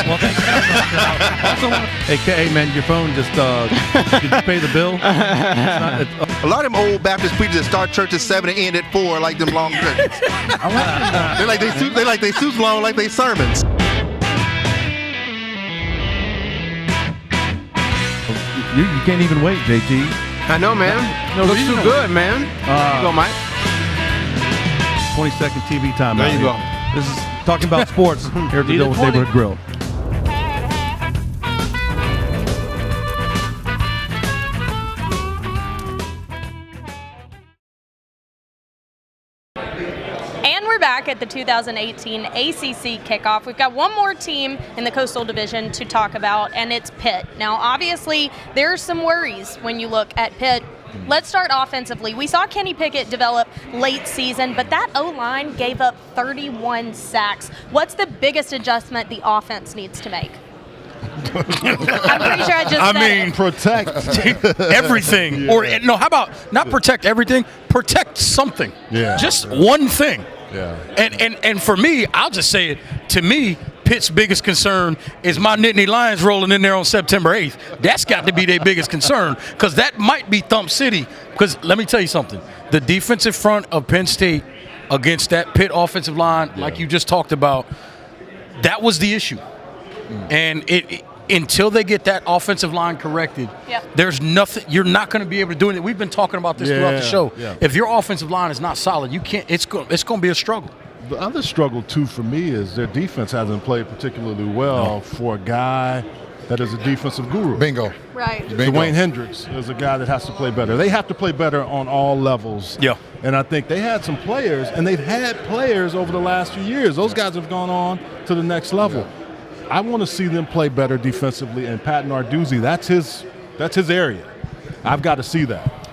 Well, thank you. Hey, man, your phone just did you pay the bill? A lot of them old Baptist preachers that start church at 7 and end at 4 like them long churches. They like they suits long like they sermons. You can't even wait, JT. I know, man. No, looks too good, man. Go, Mike. 20-second TV time. There you go. This is Talking About Sports here at the Dilworth Neighborhood Grill. And we're back at the 2018 ACC Kickoff. We've got one more team in the Coastal Division to talk about, and it's Pitt. Now, obviously, there are some worries when you look at Pitt. Let's start offensively. We saw Kenny Pickett develop late season, but that O-line gave up 31 sacks. What's the biggest adjustment the offense needs to make? I'm pretty sure I just said it. Protect everything. Or no, how about not protect everything, protect something. Just one thing. Yeah. And for me, I'll just say it. To me, Pitt's biggest concern is my Nittany Lions rolling in there on September 8th. That's got to be their biggest concern, because that might be Thump City. Because let me tell you something. The defensive front of Penn State against that Pitt offensive line, like you just talked about, that was the issue. And until they get that offensive line corrected, there's nothing. You're not going to be able to do it. We've been talking about this throughout the show. Yeah. If your offensive line is not solid, you can't. It's going to be a struggle. The other struggle, too, for me is their defense hasn't played particularly well for a guy that is a defensive guru. Bingo. Right. Dwayne Hendricks is a guy that has to play better. They have to play better on all levels. Yeah. And I think they had some players, and they've had players over the last few years. Those guys have gone on to the next level. I want to see them play better defensively, and Pat Narduzzi, that's his area. I've got to see that.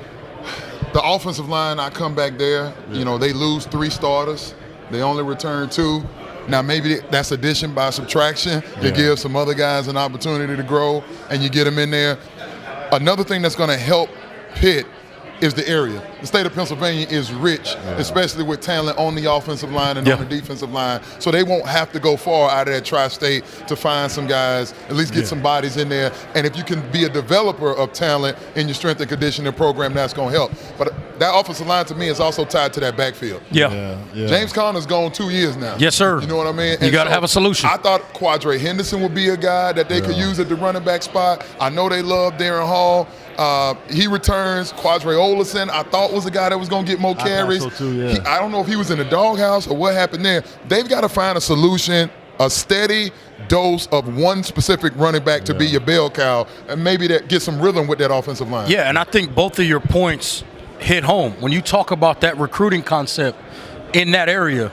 The offensive line, I come back there. You know, they lose 3 starters. They only return 2. Now, maybe that's addition by subtraction. You give some other guys an opportunity to grow, and you get them in there. Another thing that's going to help Pitt is the area. The state of Pennsylvania is rich, especially with talent on the offensive line and on the defensive line. So they won't have to go far out of that tri-state to find some guys, at least get some bodies in there. And if you can be a developer of talent in your strength and conditioning program, that's going to help. But that offensive line, to me, is also tied to that backfield. James Conner's gone 2 years now. Yes, sir. You know what I mean? You got to have a solution. I thought Quadre Henderson would be a guy that they could use at the running back spot. I know they love Darren Hall. He returns. Quadre Olesen, I thought, was a guy that was going to get more carries. I thought so too, I don't know if he was in the doghouse or what happened there. They've got to find a solution, a steady dose of one specific running back to be your bell cow, and maybe that get some rhythm with that offensive line. Yeah, and I think both of your points hit home. When you talk about that recruiting concept in that area,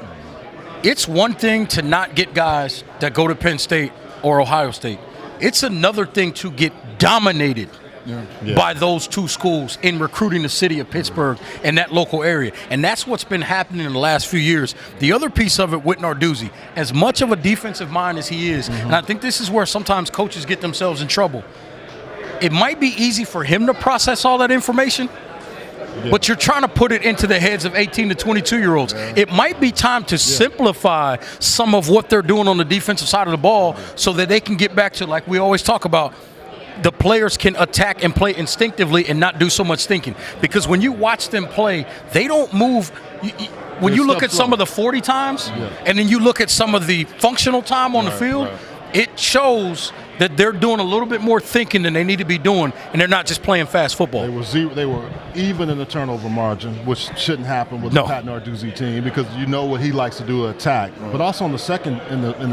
it's one thing to not get guys that go to Penn State or Ohio State. It's another thing to get dominated by those 2 schools in recruiting the city of Pittsburgh and that local area. And that's what's been happening in the last few years. The other piece of it with Narduzzi, as much of a defensive mind as he is, and I think this is where sometimes coaches get themselves in trouble, it might be easy for him to process all that information, but you're trying to put it into the heads of 18 to 22-year-olds. It might be time to simplify some of what they're doing on the defensive side of the ball so that they can get back to, like we always talk about, the players can attack and play instinctively and not do so much thinking. Because when you watch them play, they don't move. When you look at some of the 40 times and then you look at some of the functional time on the field, it shows that they're doing a little bit more thinking than they need to be doing, and they're not just playing fast football. They were even in the turnover margin, which shouldn't happen with the Pat Narduzzi team, because you know what he likes to do, attack. But also in the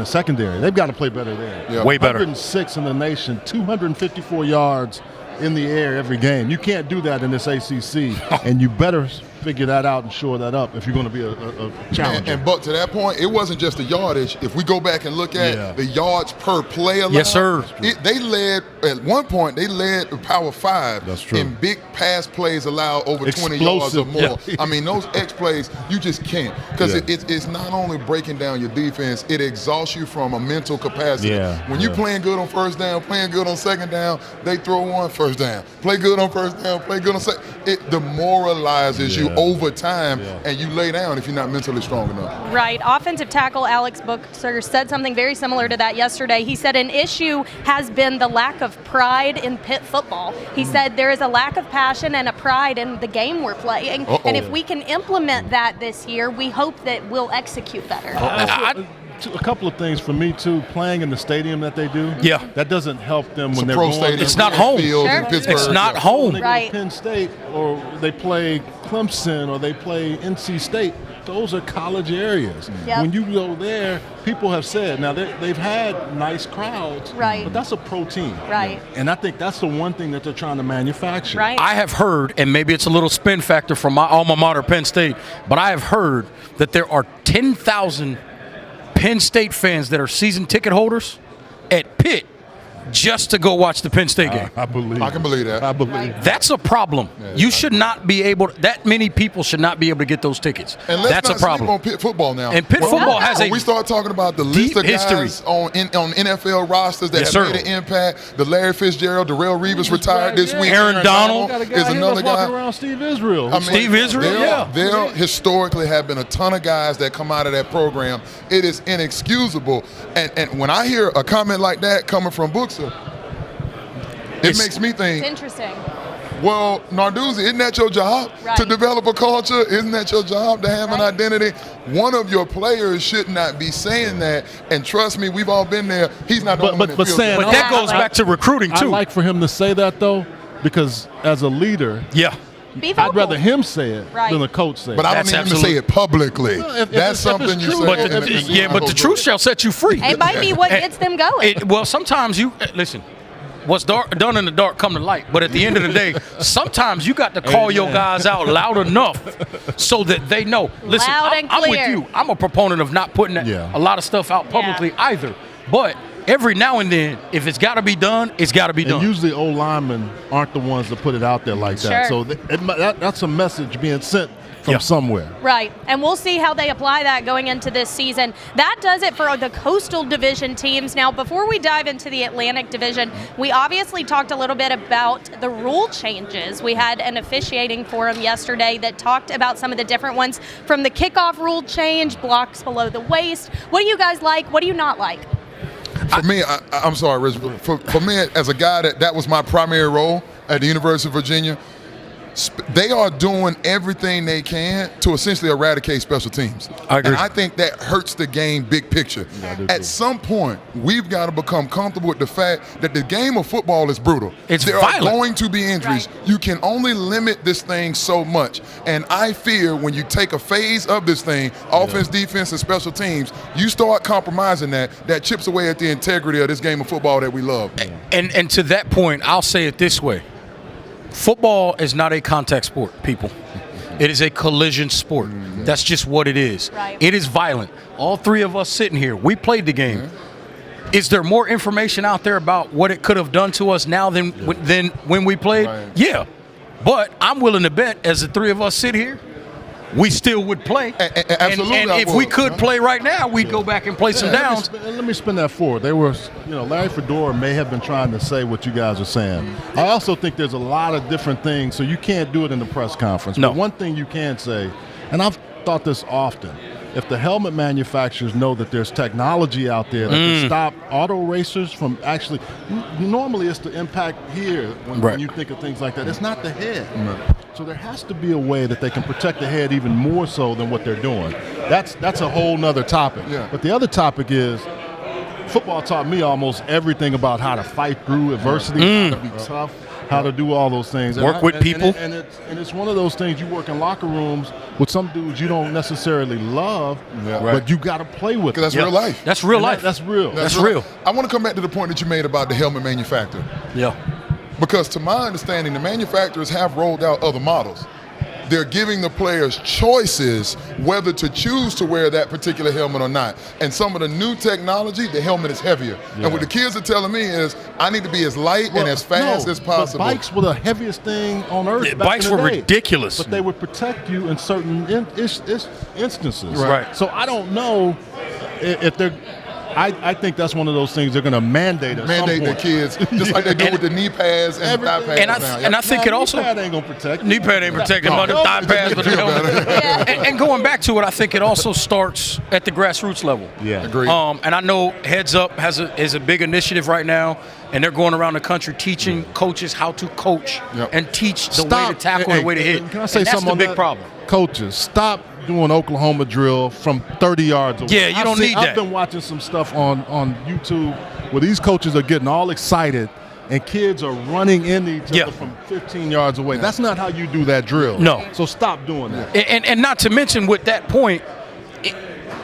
secondary, they've got to play better there. Way better. 106 in the nation, 254 yards in the air every game. You can't do that in this ACC, and you better figure that out and shore that up if you're going to be a challenger. And Buck, to that point, it wasn't just the yardage. If we go back and look at the yards per play allowed, yes, sir. They led at one point. They led the Power 5 in big pass plays allowed over 20 yards or more. I mean, those X plays, you just can't, because it's not only breaking down your defense, it exhausts you from a mental capacity. When you're playing good on first down, playing good on second down, they throw one first down. Play good on first down, play good on second. It demoralizes you over time, and you lay down if you're not mentally strong enough. Right. Offensive tackle Alex Booker said something very similar to that yesterday. He said an issue has been the lack of pride in Pitt football. He said there is a lack of passion and a pride in the game we're playing. And if we can implement that this year, we hope that we'll execute better. A couple of things for me too. Playing in the stadium that they do, that doesn't help them when they're going. It's not home. It's not home. Right. Penn State, or they play Clemson, or they play NC State. Those are college areas. When you go there, people have said, now they've had nice crowds, but that's a pro team. And I think that's the one thing that they're trying to manufacture. I have heard, and maybe it's a little spin factor from my alma mater, Penn State, but I have heard that there are 10,000 Penn State fans that are season ticket holders at Pitt just to go watch the Penn State game. I believe. I can believe that. I believe. That's a problem. You should not be able. That many people should not be able to get those tickets. And let's That's not a problem. sleep on Pitt football now. And Pitt football has when a we start talking about the list of deep guys history. on NFL rosters that Yes, have sir. made an impact. The Larry Fitzgerald, Darrell Reeves retired this week. Aaron Donald Got a guy is here another that's walking guy. around Steve Israel. I mean, Steve Israel, there historically have been a ton of guys that come out of that program. It is inexcusable. And when I hear a comment like that coming from Buxer, it makes me It's think, interesting. well, Narduzzi, isn't that your job Right. to develop a culture? Isn't that your job to have an identity? One of your players should not be saying that. And trust me, we've all been there. He's not the only one that feels Sam, that. But that goes back to recruiting I too. like for him to say that though, because as a leader, Yeah. Be vocal. I'd rather him say it Right. than the coach say it. But I don't That's need him to absolute- say it publicly. if That's it's something you true, say. But If the, it's yeah, but the truth shall set you free. It might be what gets them going. Well, sometimes you listen. What's done in the dark come to light. But at the end of the day, sometimes you got to call your guys out loud enough so that they know. Listen, Loud and I'm with clear. you. I'm a proponent of not putting a lot of stuff out publicly either. But every now and then, if it's got to be done, it's got to be And done. usually old linemen aren't the ones that put it out there like that. Sure. So that's a message being sent from somewhere. Right, and we'll see how they apply that going into this season. That does it for the Coastal Division teams. Now, before we dive into the Atlantic Division, we obviously talked a little bit about the rule changes. We had an officiating forum yesterday that talked about some of the different ones, from the kickoff rule change, blocks below the waist. What do you guys like? What do you not like? For me, I'm sorry, Rich. For me, as a guy that was my primary role at the University of Virginia, they are doing everything they can to essentially eradicate special teams. I agree. And I think that hurts the game big picture. At some point, we've got to become comfortable with the fact that the game of football is brutal. It's there violent. are going to be injuries. Right. You can only limit this thing so much. And I fear when you take a phase of this thing, offense, defense, and special teams, you start compromising that chips away at the integrity of this game of football that we love. And to that point, I'll say it this way. Football is not a contact sport, people. It is a collision sport. That's just what it is. Right. It is violent. All three of us sitting here, we played the game. Is there more information out there about what it could have done to us now than when we played? Right. Yeah. But I'm willing to bet, as the three of us sit here, we still would play. Absolutely, And I if we would. could play right now, we'd go back and play some downs. Let me spin that forward. They were, Larry Fedora may have been trying to say what you guys are saying. I also think there's a lot of different things, so you can't do it in the press conference. No. But one thing you can say, and I've thought this often, if the helmet manufacturers know that there's technology out there that can stop auto racers from actually, normally it's the impact here when you think of things like that. It's not the head. So there has to be a way that they can protect the head even more so than what they're doing. That's a whole nother topic. Yeah. But the other topic is, football taught me almost everything about how to fight through adversity, how to be tough, how to do all those things. Work with people. And it's one of those things, you work in locker rooms with some dudes you don't necessarily love, but you got to play with them. Because that's real life. That's real life. That's real. That's real. I want to come back to the point that you made about the helmet manufacturer. Yeah. Because to my understanding, the manufacturers have rolled out other models. They're giving the players choices whether to choose to wear that particular helmet or not. And some of the new technology, the helmet is heavier. And what the kids are telling me is, I need to be as light and as fast as possible. But bikes were the heaviest thing on earth. Yeah, back bikes in the were day. ridiculous. But they would protect you in certain instances. Right. So I don't know if they're. I think that's one of those things they're going to mandate at some Mandate the point. kids, just like they do with the knee pads and thigh pads now. And I think it also. Knee pad ain't going to protect you. Knee pad ain't protecting, but the thigh pads, but the helmet. And going back to it, I think it also starts at the grassroots level. Yeah. Agreed. And I know Heads Up is a big initiative right now, and they're going around the country teaching coaches how to coach and teach the way to tackle and the way to hit. Can I say and that's something the on big that? problem. Coaches, stop doing Oklahoma drill from 30 yards away. Yeah, you don't need that. I've been watching some stuff on YouTube where these coaches are getting all excited and kids are running into each other from 15 yards away. That's not how you do that drill. No. So stop doing that. And not to mention with that point,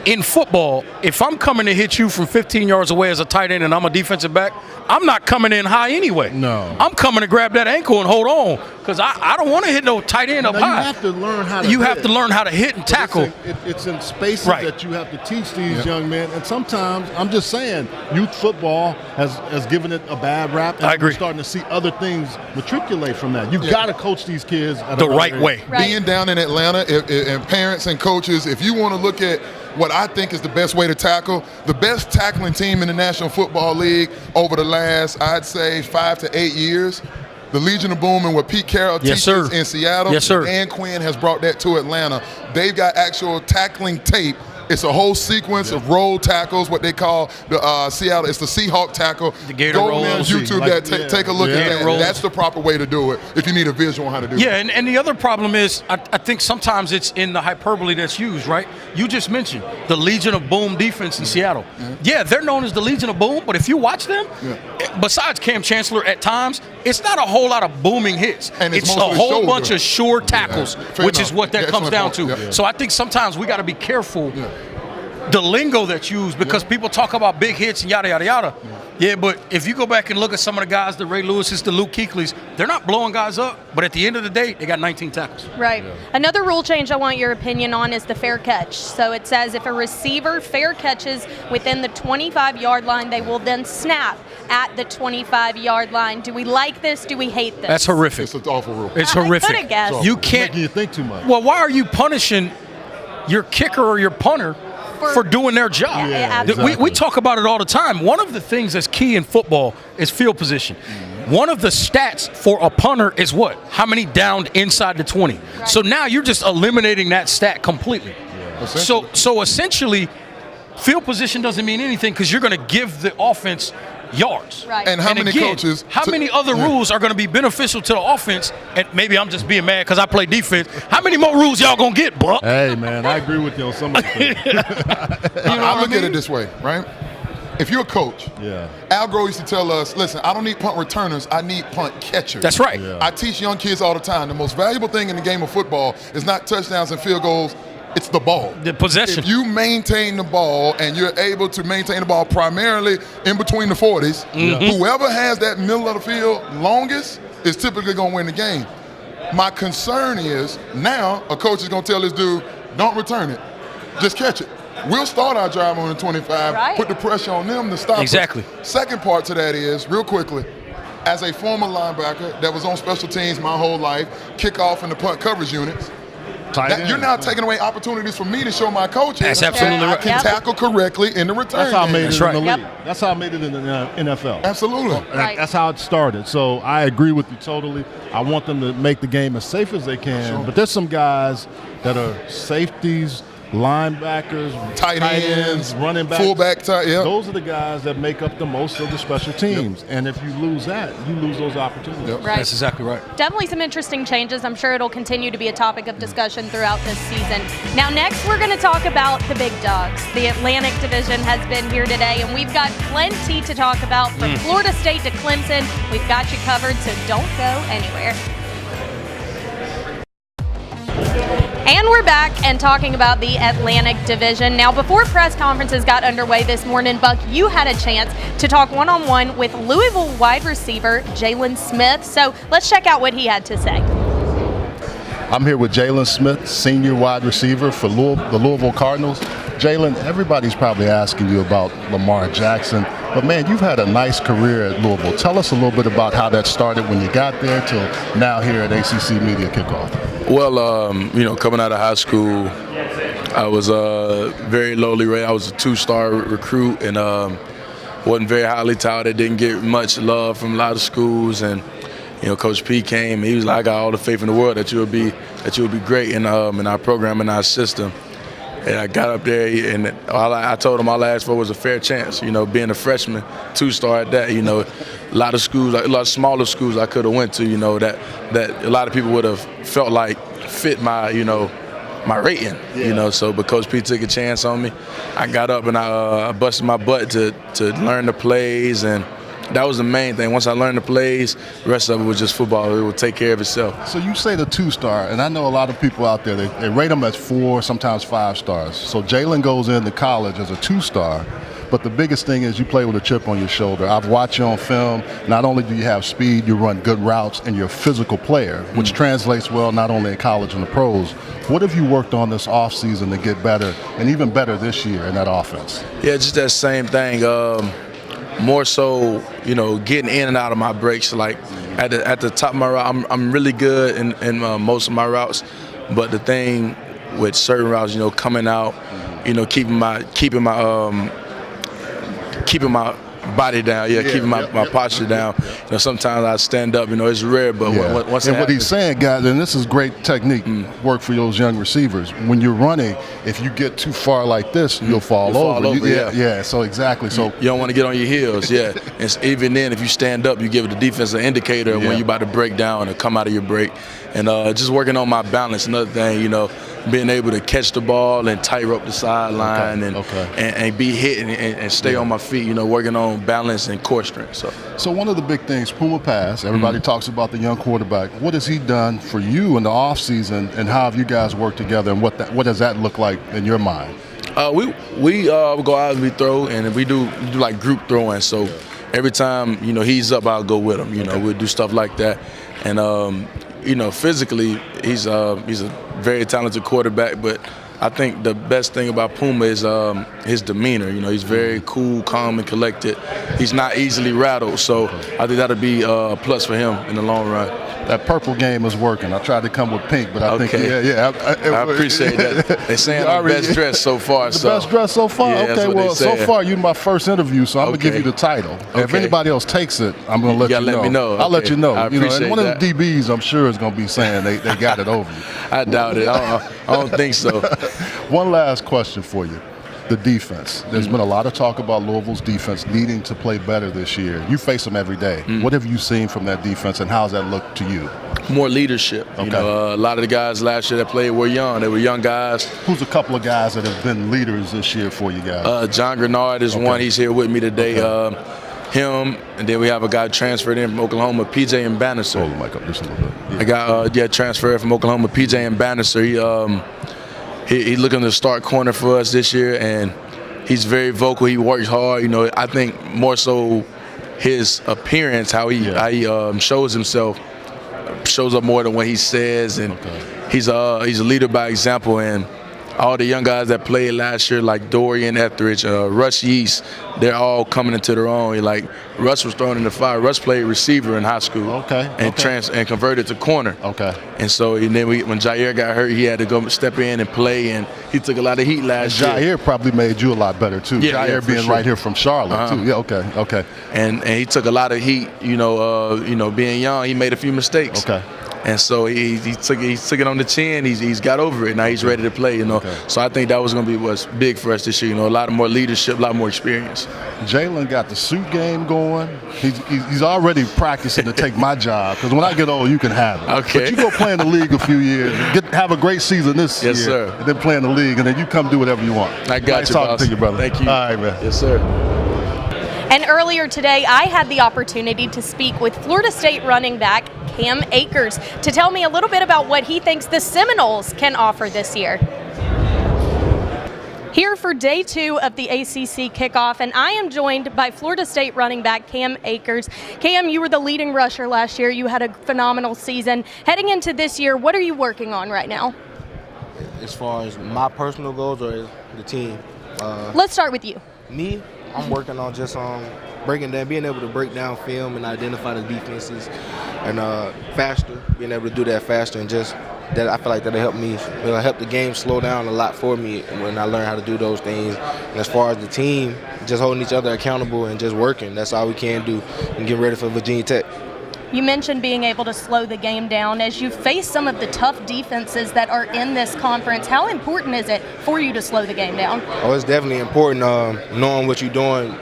in football, if I'm coming to hit you from 15 yards away as a tight end and I'm a defensive back, I'm not coming in high anyway. No. I'm coming to grab that ankle and hold on because I don't want to hit no tight end up high. You have to learn how to You hit. have to learn how to hit and tackle. It's in spaces Right. that you have to teach these young men. And sometimes, I'm just saying, youth football has given it a bad rap. And I agree. We're starting to see other things matriculate from that. You've got to coach these kids at The a right age. way. Right. Being down in Atlanta, and parents and coaches, if you want to look at what I think is the best way to tackle, the best tackling team in the National Football League over the last, I'd say, 5 to 8 years, the Legion of Boom and what Pete Carroll Yes, teaches sir. in Seattle, Yes, sir. Dan Quinn has brought that to Atlanta. They've got actual tackling tape. It's a whole sequence of roll tackles, what they call the Seattle. It's the Seahawk tackle. The Gator Go rolls. on YouTube Like, that. Take a look at that. rolls. That's the proper way to do it if you need a visual on how to do it. Yeah, and the other problem is I think sometimes it's in the hyperbole that's used, right? You just mentioned the Legion of Boom defense in Seattle. Yeah, they're known as the Legion of Boom, but if you watch them, besides Cam Chancellor at times, it's not a whole lot of booming hits. And it's a mostly whole shoulder. bunch of sure tackles, Fair which enough. is what that Yeah, comes down to. excellent point. Yeah. So I think sometimes we got to be careful the lingo that's used because people talk about big hits and yada, yada, yada. Yeah, but if you go back and look at some of the guys, the Ray Lewis's, the Luke Kuechlys, they're not blowing guys up, but at the end of the day, they got 19 tackles. Right. Another rule change I want your opinion on is the fair catch. So it says if a receiver fair catches within the 25-yard line, they will then snap at the 25-yard line. Do we like this? Do we hate this? That's horrific. It's an awful rule. It's I horrific. coulda guessed. You It's can't. making you think too much. Well, why are you punishing your kicker or your punter for doing their job? Yeah, absolutely. We talk about it all the time. One of the things that's key in football is field position. One of the stats for a punter is what? How many downed inside the 20. So now you're just eliminating that stat completely. So essentially, field position doesn't mean anything because you're going to give the offense yards. Right. And how many again, coaches? How many other rules are going to be beneficial to the offense? And maybe I'm just being mad because I play defense. How many more rules y'all going to get, Buck? Hey, man, I agree with you on some of the things. I look at it this way, right? If you're a coach, Al Groh used to tell us, listen, I don't need punt returners, I need punt catchers. That's right. I teach young kids all the time, the most valuable thing in the game of football is not touchdowns and field goals, it's the ball. The possession. If you maintain the ball and you're able to maintain the ball primarily in between the 40s, whoever has that middle of the field longest is typically going to win the game. My concern is now a coach is going to tell this dude, don't return it, just catch it. We'll start our drive on the 25, put the pressure on them to stop Exactly. us. Second part to that is, real quickly, as a former linebacker that was on special teams my whole life, kickoff and the punt coverage units, you're now taking away opportunities for me to show my coaches That's absolutely I right. can tackle correctly in the return That's how I made game. it right. in the league. That's how I made it in the NFL. Absolutely. Right. That's how it started. So I agree with you totally. I want them to make the game as safe as they can. But there's some guys that are safeties, linebackers, Tight ends, running backs. fullback, Those are the guys that make up the most of the special teams. And if you lose that, you lose those opportunities. Right. That's exactly right. Definitely some interesting changes. I'm sure it'll continue to be a topic of discussion throughout this season. Now, next, we're going to talk about the big dogs. The Atlantic Division has been here today, and we've got plenty to talk about from Florida State to Clemson. We've got you covered, so don't go anywhere. And we're back and talking about the Atlantic Division. Now, before press conferences got underway this morning, Buck, you had a chance to talk one-on-one with Louisville wide receiver Jalen Smith. So let's check out what he had to say. I'm here with Jalen Smith, senior wide receiver for the Louisville Cardinals. Jalen, everybody's probably asking you about Lamar Jackson, but man, you've had a nice career at Louisville. Tell us a little bit about how that started when you got there till now here at ACC Media Kickoff. Well, coming out of high school, I was very lowly rated. I was a 2-star recruit and wasn't very highly touted. Didn't get much love from a lot of schools. And Coach P came. He was like, "I got all the faith in the world that you'll be great in our program and our system." And I got up there, and I told him all I asked for was a fair chance. Being a freshman, 2-star at that. A lot of schools, a lot of smaller schools I could have went to. That a lot of people would have felt like fit my my rating. So but Coach P took a chance on me. I got up and I busted my butt to learn the plays and that was the main thing. Once I learned the plays, the rest of it was just football. It would take care of itself. So you say the 2-star, and I know a lot of people out there, they rate them as 4, sometimes 5 stars. So Jalen goes into college as a 2-star, but the biggest thing is you play with a chip on your shoulder. I've watched you on film. Not only do you have speed, you run good routes, and you're a physical player, which translates well not only in college and the pros. What have you worked on this offseason to get better, and even better this year in that offense? Yeah, just that same thing. More so, getting in and out of my breaks. Like at the top of my route, I'm really good in most of my routes. But the thing with certain routes, coming out, keeping my body down, keeping my posture down. Sometimes I stand up, it's rare, but once and what he's saying, guys, and this is great technique, work for those young receivers. When you're running, if you get too far like this, you'll fall over. So exactly. So you don't want to get on your heels, And even then, if you stand up, you give the defense an indicator when you're about to break down or come out of your break. And just working on my balance. Another thing, being able to catch the ball and tightrope the sideline and be hit and stay on my feet, working on balance and core strength. So one of the big things, Puma Pass, everybody talks about the young quarterback. What has he done for you in the offseason, and how have you guys worked together, and what does that look like in your mind? We go out and we throw, and we do like group throwing. So every time, he's up, I'll go with him. We'll do stuff like that. And physically, he's a very talented quarterback, but I think the best thing about Puma is his demeanor. He's very cool, calm, and collected. He's not easily rattled, so I think that'll be a plus for him in the long run. That purple game is working. I tried to come with pink, but I think, I appreciate that. They're saying I'm best dressed so far. The best dressed so far? Yeah, okay, well, so far you're my first interview, so I'm going to give you the title. If anybody else takes it, I'm going to let you know. Let me know. I'll let you know. I appreciate and one that. of the DBs, I'm sure, is going to be saying they got it over you. I doubt it. I don't think so. One last question for you. The defense. There's been a lot of talk about Louisville's defense needing to play better this year. You face them every day. What have you seen from that defense, and how does that look to you? More leadership. Okay. A lot of the guys last year that played were young. They were young guys. Who's a couple of guys that have been leaders this year for you guys? John Grenard is one. He's here with me today. Him, and then we have a guy transferred in from Oklahoma, PJ and Bannister. Hold the mic up just a little bit. A guy, transferred from Oklahoma, PJ and Bannister. He looking to start corner for us this year, and he's very vocal. He works hard. I think more so his appearance, how he shows himself, shows up more than what he says, and he's a leader by example. And all the young guys that played last year, like Dorian Etheridge, Russ Yeast, they're all coming into their own. Like Russ was thrown in the fire. Russ played receiver in high school, and converted to corner. And so and then when Jair got hurt, he had to go step in and play, and he took a lot of heat last year. Jair probably made you a lot better too. Jair being right here from Charlotte too. Yeah, okay. And he took a lot of heat. Being young, he made a few mistakes. And so he took it on the chin. He's got over it. Now he's ready to play. So I think that was going to be what's big for us this year. A lot more leadership, a lot more experience. Jalen got the suit game going. He's already practicing to take my job, because when I get old, you can have it. But you go play in the league a few years, have a great season this year, sir. And then play in the league, and then you come do whatever you want. I got nice talking to you, brother. Thank you. All right, man. Yes, sir. And earlier today, I had the opportunity to speak with Florida State running back Cam Akers to tell me a little bit about what he thinks the Seminoles can offer this year. Here for day 2 of the ACC Kickoff, and I am joined by Florida State running back Cam Akers. Cam, you were the leading rusher last year. You had a phenomenal season. Heading into this year, what are you working on right now? As far as my personal goals or the team? Let's start with you. Me, I'm working on just breaking down, being able to break down film and identify the defenses, and faster, being able to do that faster, and just that I feel like that'll help me. It'll help the game slow down a lot for me when I learn how to do those things. And as far as the team, just holding each other accountable and just working. That's all we can do, and get ready for Virginia Tech. You mentioned being able to slow the game down. As you face some of the tough defenses that are in this conference, how important is it for you to slow the game down? Oh, it's definitely important knowing what you're doing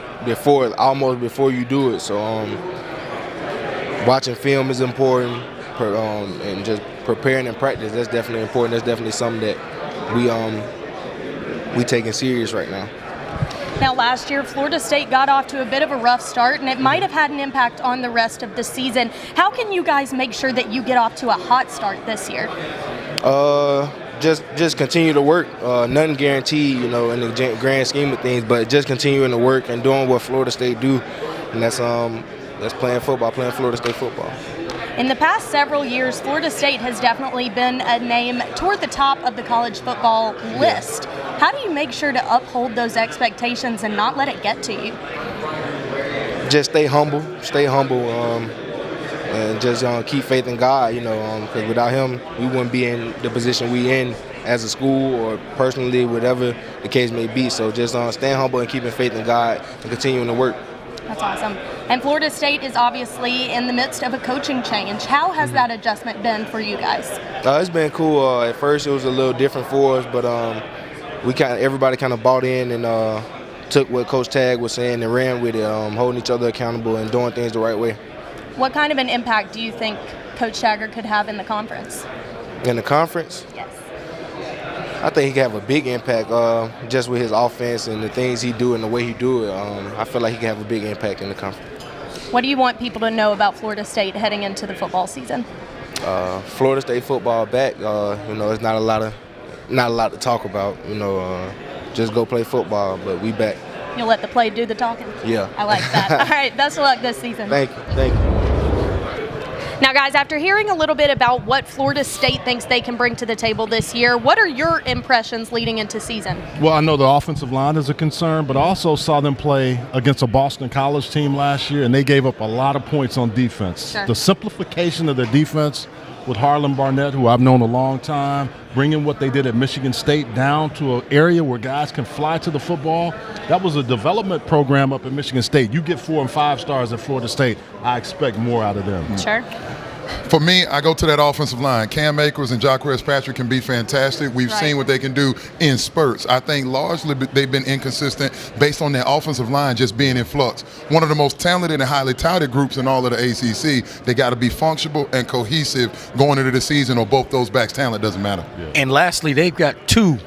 almost before you do it. So watching film is important, and just preparing and practice, that's definitely important. That's definitely something that we taking serious right now. Now, last year, Florida State got off to a bit of a rough start, and it might have had an impact on the rest of the season. How can you guys make sure that you get off to a hot start this year? Just continue to work. Nothing guaranteed, in the grand scheme of things, but just continuing to work and doing what Florida State do, and that's playing football, playing Florida State football. In the past several years, Florida State has definitely been a name toward the top of the college football list. How do you make sure to uphold those expectations and not let it get to you? Just stay humble, and just keep faith in God, because without Him, we wouldn't be in the position we in as a school or personally, whatever the case may be. So just staying humble and keeping faith in God and continuing to work. That's awesome. And Florida State is obviously in the midst of a coaching change. How has that adjustment been for you guys? It's been cool. At first, it was a little different for us, but everybody kind of bought in and took what Coach Tagg was saying and ran with it, holding each other accountable and doing things the right way. What kind of an impact do you think Coach Tagger could have in the conference? In the conference? Yes. I think he can have a big impact just with his offense and the things he do and the way he do it. I feel like he can have a big impact in the conference. What do you want people to know about Florida State heading into the football season? Florida State football back. It's not a lot to talk about. Just go play football, but we back. You'll let the play do the talking? Yeah. I like that. All right, best of luck this season. Thank you. Now, guys, after hearing a little bit about what Florida State thinks they can bring to the table this year, what are your impressions leading into season? Well, I know the offensive line is a concern, but I also saw them play against a Boston College team last year, and they gave up a lot of points on defense. Sure. The simplification of their defense with Harlan Barnett, who I've known a long time, bringing what they did at Michigan State down to an area where guys can fly to the football. That was a development program up at Michigan State. You get 4 and 5 stars at Florida State, I expect more out of them. Sure. For me, I go to that offensive line. Cam Akers and Jacquez Patrick can be fantastic. We've seen what they can do in spurts. I think largely they've been inconsistent based on their offensive line just being in flux. One of the most talented and highly touted groups in all of the ACC. They got to be functional and cohesive going into the season, or both those backs' talent doesn't matter. Yeah. And lastly, they've got two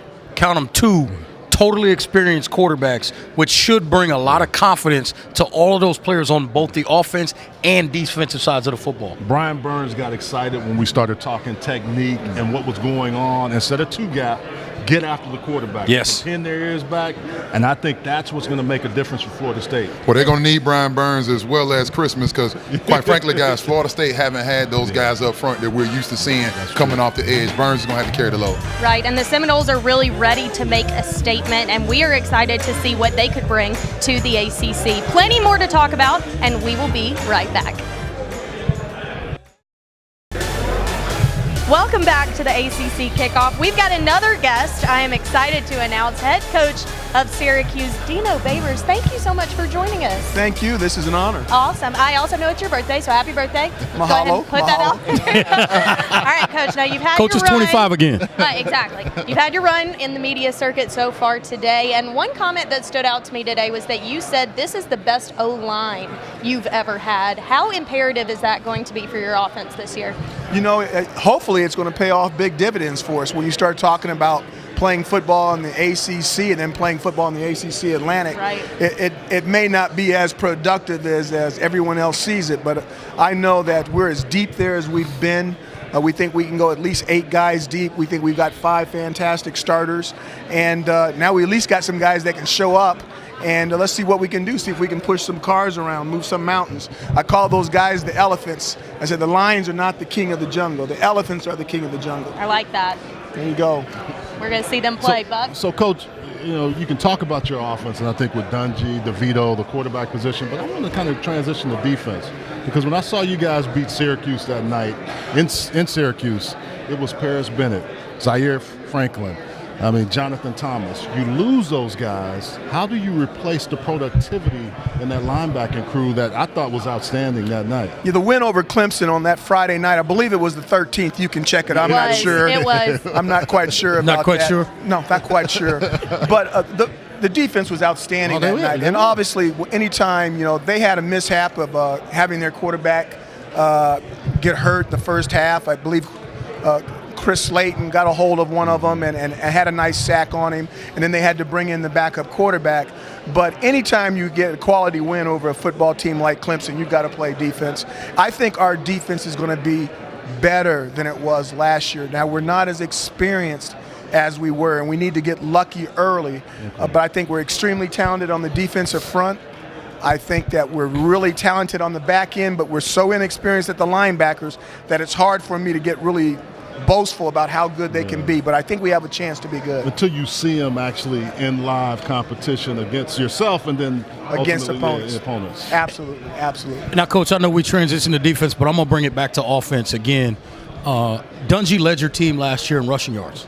totally experienced quarterbacks, which should bring a lot of confidence to all of those players on both the offense and defensive sides of the football. Brian Burns got excited when we started talking technique and what was going on. Instead of two-gap, get after the quarterback. Yes. Pin their ears back, and I think that's what's going to make a difference for Florida State. Well, they're going to need Brian Burns as well as Christmas because, quite frankly, guys, Florida State haven't had those guys up front that we're used to seeing coming off the edge. Burns is going to have to carry the load. Right, and the Seminoles are really ready to make a statement, and we are excited to see what they could bring to the ACC. Plenty more to talk about, and we will be right back. Welcome back to the ACC Kickoff. We've got another guest. I am excited to announce head coach of Syracuse, Dino Babers. Thank you so much for joining us. Thank you. This is an honor. Awesome. I also know it's your birthday, so happy birthday. Mahalo. Put that out there. All right, Coach. Now you've had Coach your is run. 25 again. Exactly. You've had your run in the media circuit so far today, and one comment that stood out to me today was that you said this is the best O-line you've ever had. How imperative is that going to be for your offense this year? Hopefully it's going to pay off big dividends for us when you start talking about playing football in the ACC and then playing football in the ACC Atlantic. Right. It may not be as productive as everyone else sees it, but I know that we're as deep there as we've been. We think we can go at least 8 guys deep. We think we've got 5 fantastic starters. And now we at least got some guys that can show up. And let's see what we can do, see if we can push some cars around, move some mountains. I call those guys the elephants. I said the lions are not the king of the jungle. The elephants are the king of the jungle. I like that. There you go. We're going to see them play, Buck. So, Coach, you can talk about your offense, and I think with Dungy, DeVito, the quarterback position, but I want to kind of transition to defense. Because when I saw you guys beat Syracuse that night, in Syracuse, it was Paris Bennett, Zaire Franklin, Jonathan Thomas. You lose those guys. How do you replace the productivity in that linebacking crew that I thought was outstanding that night? Yeah, the win over Clemson on that Friday night, I believe it was the 13th. You can check it. I'm not sure. It was. I'm not quite sure about that. Not quite sure? No, not quite sure. But the defense was outstanding that night. And obviously, anytime, they had a mishap of having their quarterback get hurt the first half, I believe Chris Slayton got a hold of one of them and had a nice sack on him, and then they had to bring in the backup quarterback. But anytime you get a quality win over a football team like Clemson, you've got to play defense. I think our defense is going to be better than it was last year. Now, we're not as experienced as we were, and we need to get lucky early. But I think we're extremely talented on the defensive front. I think that we're really talented on the back end, but we're so inexperienced at the linebackers that it's hard for me to get really boastful about how good they can be. But I think we have a chance to be good. Until you see them actually in live competition against yourself and then against opponents. Absolutely, absolutely. Now, Coach, I know we transitioned to defense, but I'm going to bring it back to offense again. Dungy led your team last year in rushing yards.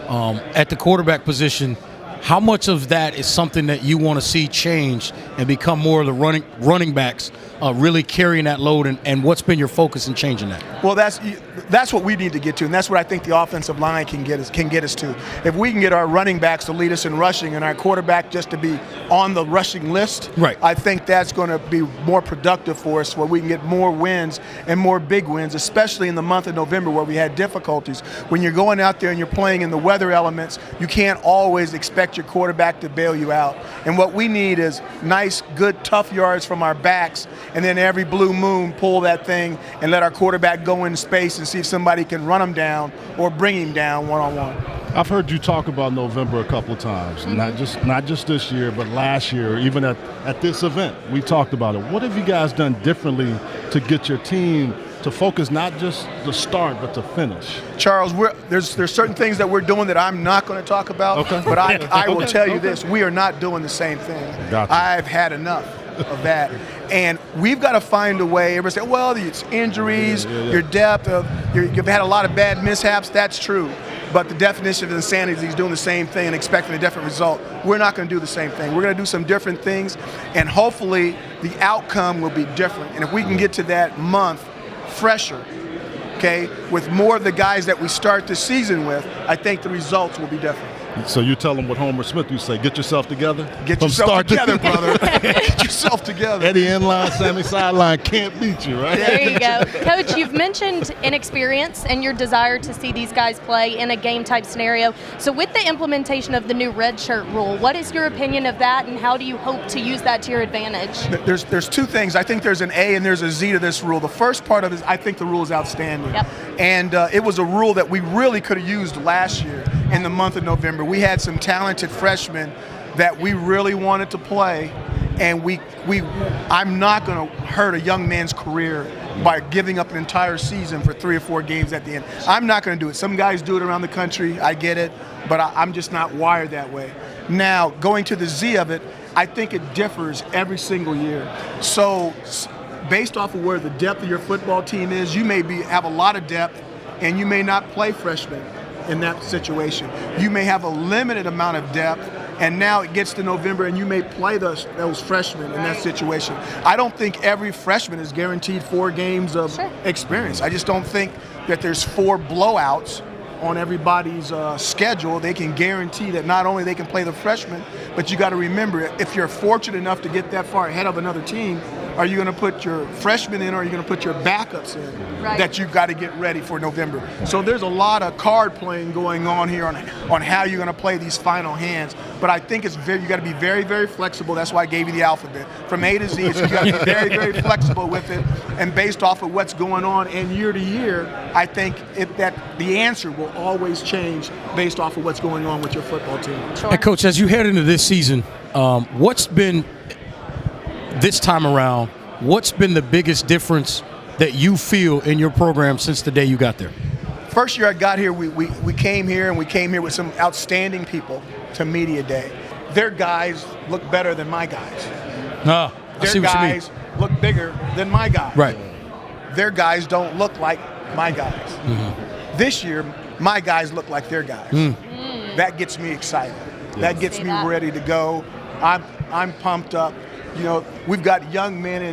At the quarterback position, how much of that is something that you want to see change and become more of the running backs really carrying that load, and what's been your focus in changing that? Well, that's what we need to get to, and that's what I think the offensive line can get us to. If we can get our running backs to lead us in rushing and our quarterback just to be on the rushing list, right, I think that's going to be more productive for us, where we can get more wins and more big wins, especially in the month of November where we had difficulties. When you're going out there and you're playing in the weather elements, you can't always expect your quarterback to bail you out. And what we need is nice, good, tough yards from our backs, and then every blue moon pull that thing and let our quarterback go in space and see if somebody can run him down or bring him down one-on-one. I've heard you talk about November a couple of times, not just this year, but last year, even at this event, we talked about it. What have you guys done differently to get your team to focus not just the start but to finish? Charles, there's certain things that we're doing that I'm not going to talk about, but I will tell you this: we are not doing the same thing. Gotcha. I've had enough of that. And we've got to find a way. Everybody say, well, it's injuries, your depth, you've had a lot of bad mishaps. That's true. But the definition of insanity is he's doing the same thing and expecting a different result. We're not going to do the same thing. We're going to do some different things, and hopefully the outcome will be different. And if we can get to that month fresher, okay, with more of the guys that we start the season with, I think the results will be different. So you tell them what Homer Smith used to say: get yourself together. Get yourself together, brother. Get yourself together. Eddie inline, Sammy sideline can't beat you, right? There you go. Coach, you've mentioned inexperience and your desire to see these guys play in a game-type scenario. So with the implementation of the new red shirt rule, what is your opinion of that, and how do you hope to use that to your advantage? There's two things. I think there's an A and there's a Z to this rule. The first part of it is I think the rule is outstanding. Yep. And it was a rule that we really could have used last year in the month of November. We had some talented freshmen that we really wanted to play, and I'm not going to hurt a young man's career by giving up an entire season for 3 or 4 games at the end. I'm not going to do it. Some guys do it around the country. I get it, but I'm just not wired that way. Now, going to the Z of it, I think it differs every single year. So based off of where the depth of your football team is, you may have a lot of depth, and you may not play freshmen in that situation. You may have a limited amount of depth, and now it gets to November and you may play those freshmen in that situation. I don't think every freshman is guaranteed 4 games of experience. I just don't think that there's 4 blowouts on everybody's schedule. They can guarantee that not only they can play the freshmen, but you got to remember, if you're fortunate enough to get that far ahead of another team, are you going to put your freshmen in, or are you going to put your backups in that you've got to get ready for November? So there's a lot of card playing going on here on how you're going to play these final hands. But I think you got to be very, very flexible. That's why I gave you the alphabet from A to Z. So you got to be very, very flexible with it, and based off of what's going on and year to year, I think that the answer will always change based off of what's going on with your football team. And Coach, as you head into this season, what's been this time around, what's been the biggest difference that you feel in your program since the day you got there? First year I got here, we came here, and we came here with some outstanding people to Media Day. Their guys look better than my guys. I see what you mean. Their guys look bigger than my guys. Right. Their guys don't look like my guys. Mm-hmm. This year, my guys look like their guys. That gets me excited. That gets me ready to go. I'm pumped up. You know, we've got young men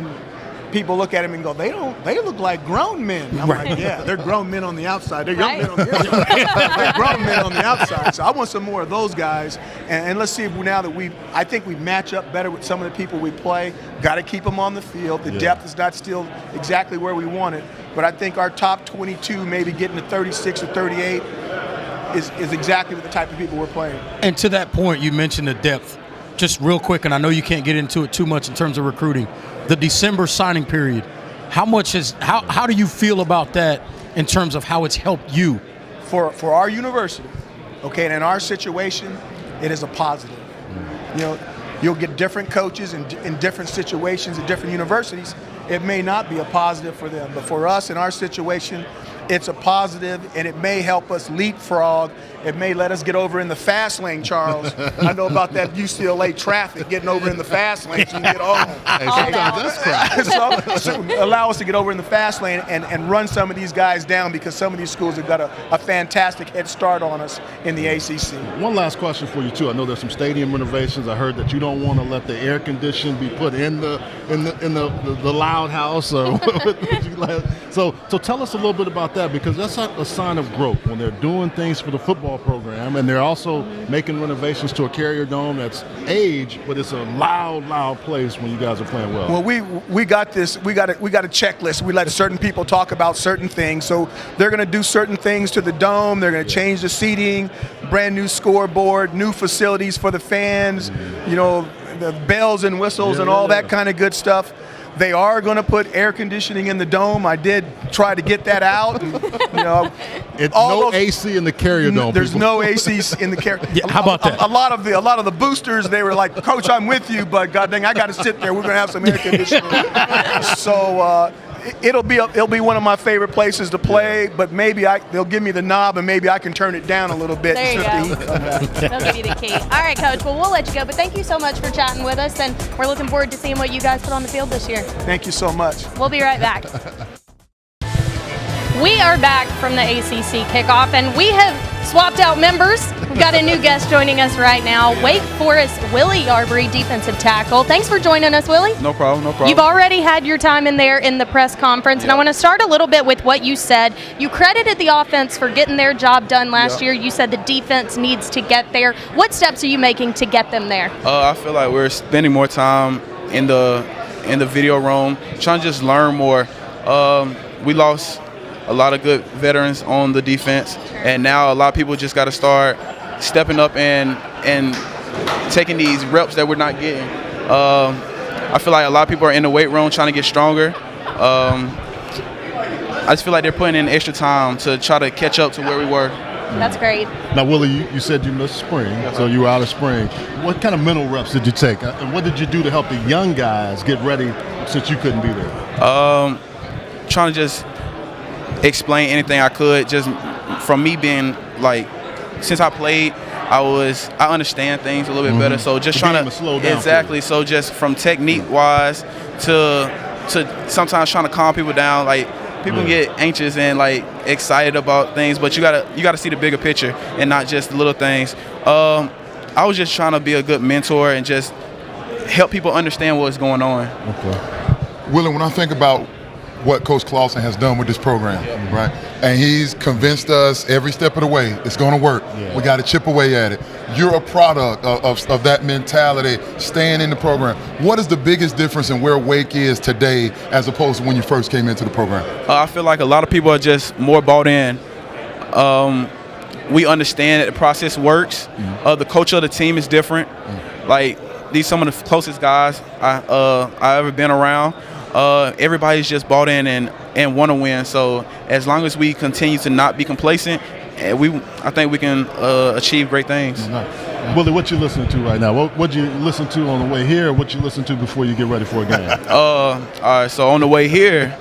people look at him and go, they look like grown men. I'm like, yeah, they're grown men on the outside. They're young men on the inside. They're grown men on the outside. So I want some more of those guys. And let's see if now that I think we match up better with some of the people we play. Got to keep them on the field. The depth is not still exactly where we want it. But I think our top 22, maybe getting to 36 or 38, is exactly the type of people we're playing. And to that point, you mentioned the depth. Just real quick, and I know you can't get into it too much in terms of recruiting. The December signing period, how do you feel about that in terms of how it's helped you? For our university, okay, and in our situation, it is a positive. You'll get different coaches in different situations at different universities. It may not be a positive for them, but for us in our situation, it's a positive, and it may help us leapfrog. It may let us get over in the fast lane, Charles. I know about that UCLA traffic, getting over in the fast lane so you can get home. So allow us to get over in the fast lane and run some of these guys down, because some of these schools have got a fantastic head start on us in the ACC. One last question for you, too. I know there's some stadium renovations. I heard that you don't want to let the air conditioning be put in the loud house. So tell us a little bit about that, because that's a sign of growth when they're doing things for the football program, and they're also making renovations to a Carrier Dome that's aged, but it's a loud place when you guys are playing well. Well, we got this. We got a checklist. We let certain people talk about certain things. So they're going to do certain things to the dome. They're going to change the seating, brand new scoreboard, new facilities for the fans. The bells and whistles and all that kind of good stuff. They are going to put air conditioning in the dome. I did try to get that out. And, it's no AC in the Carrier Dome. There's no AC in the Carrier. How about that? A lot of the boosters, they were like, "Coach, I'm with you, but God dang, I got to sit there. We're going to have some air conditioning." So it'll be one of my favorite places to play. But maybe they'll give me the knob, and maybe I can turn it down a little bit. There you go. They'll give you the key. All right, Coach. Well, we'll let you go. But thank you so much for chatting with us, and we're looking forward to seeing what you guys put on the field this year. Thank you so much. We'll be right back. We are back from the ACC Kickoff, and we have swapped out members. We've got a new guest joining us right now, Wake Forest Willie Arbery, defensive tackle. Thanks for joining us, Willie. No problem. You've already had your time in there in the press conference, and I want to start a little bit with what you said. You credited the offense for getting their job done last year. You said the defense needs to get there. What steps are you making to get them there? I feel like we're spending more time in the video room, trying to just learn more. We lost a lot of good veterans on the defense, and now a lot of people just got to start stepping up and taking these reps that we're not getting. I feel like a lot of people are in the weight room trying to get stronger. I just feel like they're putting in extra time to try to catch up to where we were. That's great. Now, Willie, you said you missed spring, so you were out of spring. What kind of mental reps did you take, and what did you do to help the young guys get ready since you couldn't be there? Trying to just explain anything I could, just from me being like, since I played, I understand things a little bit better. So just trying to slow down. Exactly. So just from technique wise to sometimes trying to calm people down. Like people get anxious and like excited about things, but you gotta see the bigger picture and not just the little things. I was just trying to be a good mentor and just help people understand what's going on. Okay. Willie, when I think about what Coach Clausen has done with this program, right? And he's convinced us every step of the way it's going to work. Yeah. We got to chip away at it. You're a product of that mentality, staying in the program. What is the biggest difference in where Wake is today as opposed to when you first came into the program? I feel like a lot of people are just more bought in. We understand that the process works. The culture of the team is different. Like these some of the closest guys I ever been around. Everybody's just bought in and want to win. So as long as we continue to not be complacent, I think we can achieve great things. Willie, what you listening to right now? What you listen to on the way here, or what you listen to before you get ready for a game? All right, so on the way here,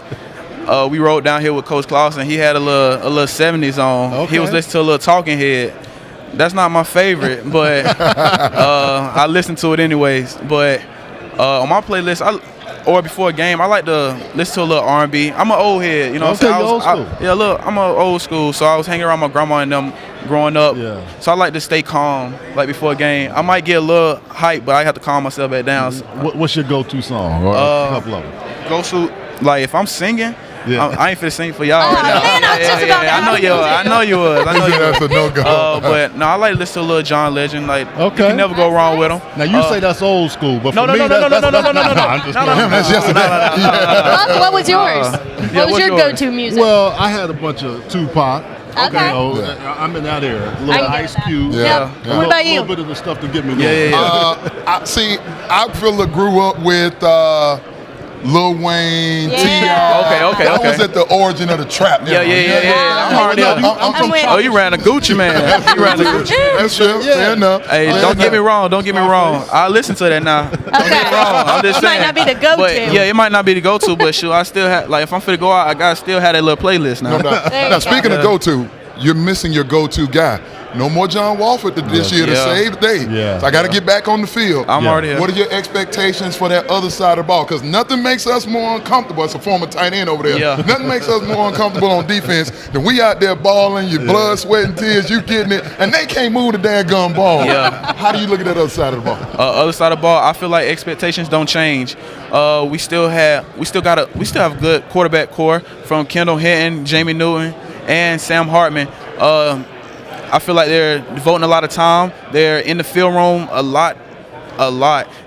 we rode down here with Coach Clausen. He had a little 70s on. Okay. He was listening to a little Talking Head. That's not my favorite, but I listen to it anyways. But on my playlist, or before a game, I like to listen to a little R&B. I'm an old head, you know. Okay, old school. I'm an old school, so I was hanging around my grandma and them growing up. Yeah. So I like to stay calm, like before a game. I might get a little hype, but I have to calm myself back down. What's your go-to song, or a couple of them? like if I'm singing, Yeah. I ain't finna sing for y'all right now. man, I was just about to I know ask you. you. I know you was. I know you That's a no-go. But no, I like to listen to a little John Legend. Like Okay. you can never go wrong with him. Now you say that's old school, but No, for no, me, no, no, that's, no, no, that's, no, no, no, no, I'm just no, no, playing. no, That's yesterday. What was yours? What was what's your yours? go-to music? Well, I had a bunch of Tupac. Okay. You know, I'm in that era. A little I get Ice that. Cube. Yeah. Yep. Yeah. What about A you? little bit of the stuff to get me Yeah, going. yeah, yeah. I feel like grew up with Lil Wayne, Yeah. T.I. That was at the origin of the trap. Yeah. I'm already up. I'm with Oh, you ran a Gucci man. You ran a Gucci. That's fair enough. Hey, don't get me wrong. Don't get me wrong. I listen to that now. Don't get me wrong. I'm just It might saying. not be the go-to. But yeah, it might not be the go-to, but shoot, I still have like if I'm finna go out, I gotta still have that little playlist now. No doubt. There you Now, go. speaking of go-to, you're missing your go-to guy. No more John Walford this year to Yeah. save the day. Yeah. So I got to get back on the field. I'm already here. What are your expectations for that other side of the ball? Because nothing makes us more uncomfortable. It's a former tight end over there. Yeah. Nothing makes us more uncomfortable on defense than we out there balling, your blood, sweat, and tears, you getting it, and they can't move the daggone ball. Yeah. How do you look at that other side of the ball? Other side of the ball, I feel like expectations don't change. We still have a good quarterback core from Kendall Hinton, Jamie Newton, and Sam Hartman. I feel like they're devoting a lot of time. They're in the field room a lot.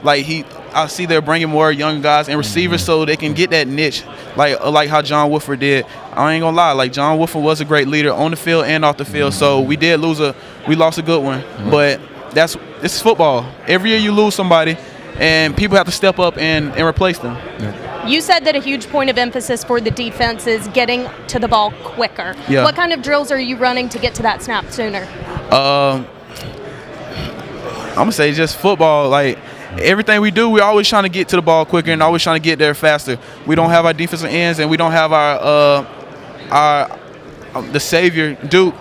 Like I see they're bringing more young guys and receivers so they can get that niche, like how John Woodford did. I ain't gonna lie, like John Woodford was a great leader on the field and off the field. So we lost a good one, but this is football. Every year you lose somebody, and people have to step up and replace them. You said that a huge point of emphasis for the defense is getting to the ball quicker. Yeah. What kind of drills are you running to get to that snap sooner? I'm gonna say just football. Like everything we do, we're always trying to get to the ball quicker and always trying to get there faster. We don't have our defensive ends and we don't have the savior Duke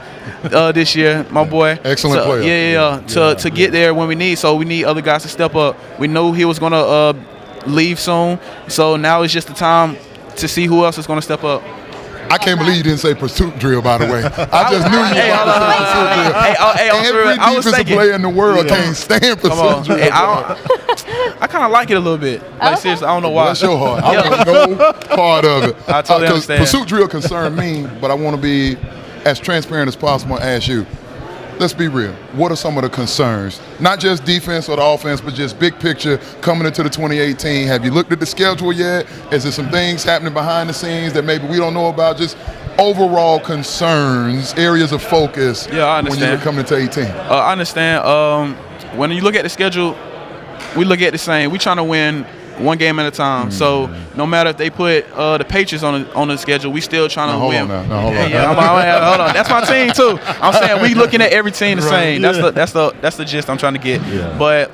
this year, my boy. Excellent player. To get there when we need. So we need other guys to step up. We know he was gonna leave soon, so now it's just the time to see who else is gonna step up. I can't believe you didn't say pursuit drill, by the way. I just knew you were about to say pursuit drill. Every defensive player in the world can't stand pursuit drill. I kind of like it a little bit. Like seriously, I don't know why. Bless your heart. I want no part of it. I totally understand. Pursuit drill concern me, but I want to be as transparent as possible and ask you. Let's be real. What are some of the concerns? Not just defense or the offense, but just big picture coming into the 2018. Have you looked at the schedule yet? Is there some things happening behind the scenes that maybe we don't know about? Just overall concerns, areas of focus Yeah, I understand. when you're coming into 18. I understand. When you look at the schedule, we look at the same. We trying to win one game at a time. So no matter if they put the Patriots on the schedule, we still trying to win. Hold on. Hold on. That's my team too. I'm saying we looking at every team the same. That's the gist I'm trying to get. Yeah. But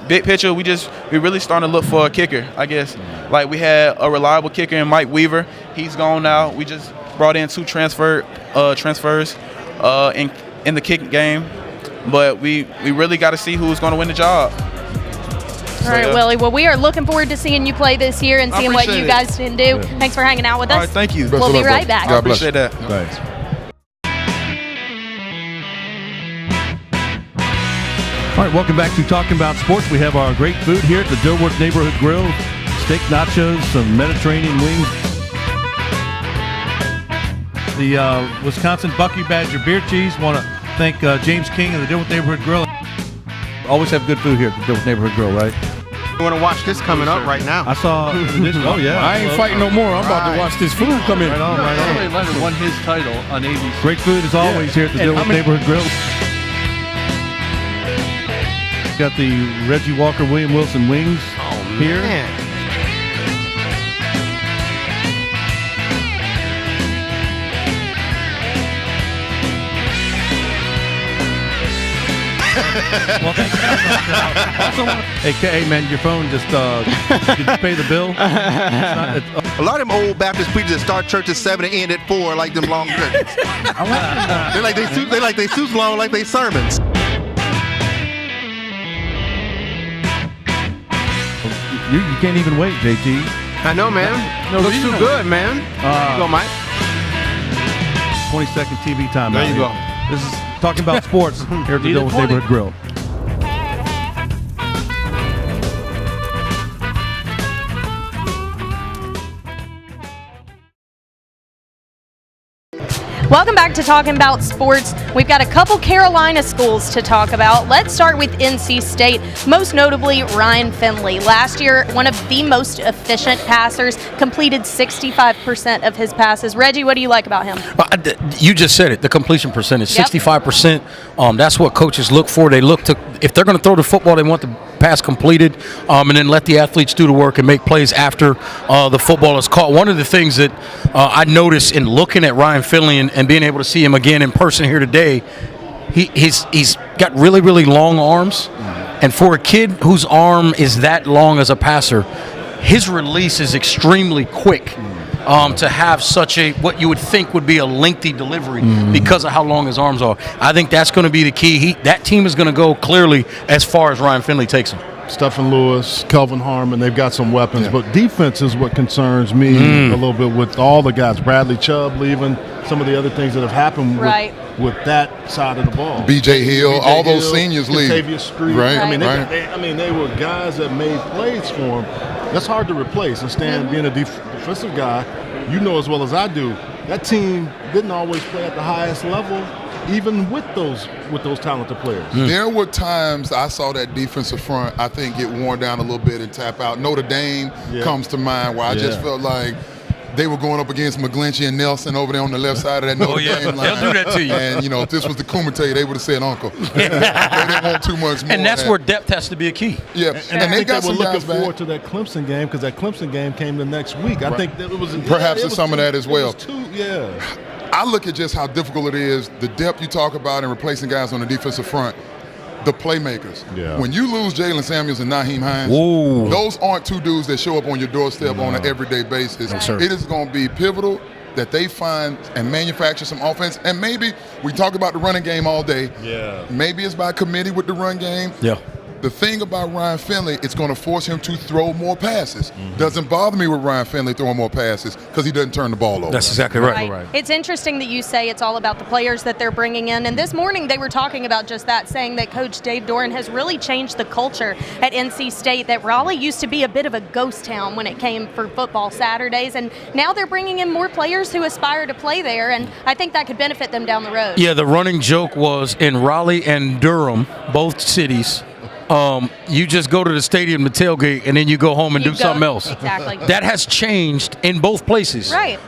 big picture, we really starting to look for a kicker. I guess like we had a reliable kicker in Mike Weaver. He's gone now. We just brought in 2 transfers in the kicking game. But we really got to see who's going to win the job. All right, Willie. Well, we are looking forward to seeing you play this year and seeing what appreciate you it. guys can do. Thanks for hanging out with us. All right, thank you. We'll be right back. God bless. Appreciate that. Thanks. All right, welcome back to Talking About Sports. We have our great food here at the Dilworth Neighborhood Grill. Steak nachos, some Mediterranean wings. The Wisconsin Bucky Badger beer cheese. Want to thank James King and the Dilworth Neighborhood Grill. Always have good food here at the Dilworth Neighborhood Grill, right? You want to watch this coming up right now? I saw this. Oh, yeah. I ain't fighting no more. I'm about to watch this food come in. Right on, right on. Charlie Leonard won his title on ABC. Great food as always here at the And Dilworth Neighborhood Grill. Got the Reggie Walker William Wilson wings here. Man. Well, thank you. Hey, man, your phone just did you pay the bill? A lot of them old Baptist preachers that start church at 7 and end at 4 like them long churches. They like they suits long like they sermons. You can't even wait, JT. I know, man. No, Looks you too know. good, man. Go, Mike. 20-second TV time. There you here. go. This is Talking About Sports here at the Need a Dilworth 20. Neighborhood Grill. Welcome back to Talking About Sports. We've got a couple Carolina schools to talk about. Let's start with NC State, most notably Ryan Finley. Last year, one of the most efficient passers, completed 65% of his passes. Reggie, what do you like about him? You just said it, the completion percentage, 65%. That's what coaches look for. They look to, if they're going to throw the football, they want the pass completed, and then let the athletes do the work and make plays after the football is caught. One of the things that I noticed in looking at Ryan Finley and being able to see him again in person here today, he's got really, really long arms. And for a kid whose arm is that long as a passer, his release is extremely quick. To have such a, what you would think would be a lengthy delivery because of how long his arms are. I think that's going to be the key. That team is going to go clearly as far as Ryan Finley takes them. Stephen Lewis, Kelvin Harmon, they've got some weapons, but defense is what concerns me a little bit with all the guys. Bradley Chubb leaving, some of the other things that have happened with that side of the ball. B.J. Hill, all those seniors leave. Right. I mean, they were guys that made plays for him. That's hard to replace. And Stan, being a defensive guy, you know as well as I do, that team didn't always play at the highest level, even with those talented players. There were times I saw that defensive front, I think, get worn down a little bit and tap out. Notre Dame comes to mind, where I just felt like they were going up against McGlinchey and Nelson over there on the left side of that Notre Dame line. They'll do that to you. And, if this was the Kumite, they would have said uncle. They didn't want too much more. And that's where depth has to be a key. Yeah, and they got were some looking guys back. forward to that Clemson game because that Clemson game came the next week. I think that it was perhaps there's some of that as well. I I look at just how difficult it is, the depth you talk about in replacing guys on the defensive front, the playmakers. Yeah. When you lose Jalen Samuels and Naheem Hines, those aren't two dudes that show up on your doorstep on an everyday basis. It is going to be pivotal that they find and manufacture some offense. And maybe we talk about the running game all day. Maybe it's by committee with the run game. The thing about Ryan Finley, it's going to force him to throw more passes. Doesn't bother me with Ryan Finley throwing more passes because he doesn't turn the ball over. That's exactly right. It's interesting that you say it's all about the players that they're bringing in. And this morning they were talking about just that, saying that Coach Dave Doran has really changed the culture at NC State, that Raleigh used to be a bit of a ghost town when it came for football Saturdays. And now they're bringing in more players who aspire to play there. And I think that could benefit them down the road. Yeah, the running joke was in Raleigh and Durham, both cities, you just go to the stadium to tailgate and then you go home and do something else. Exactly. That has changed in both places. Right.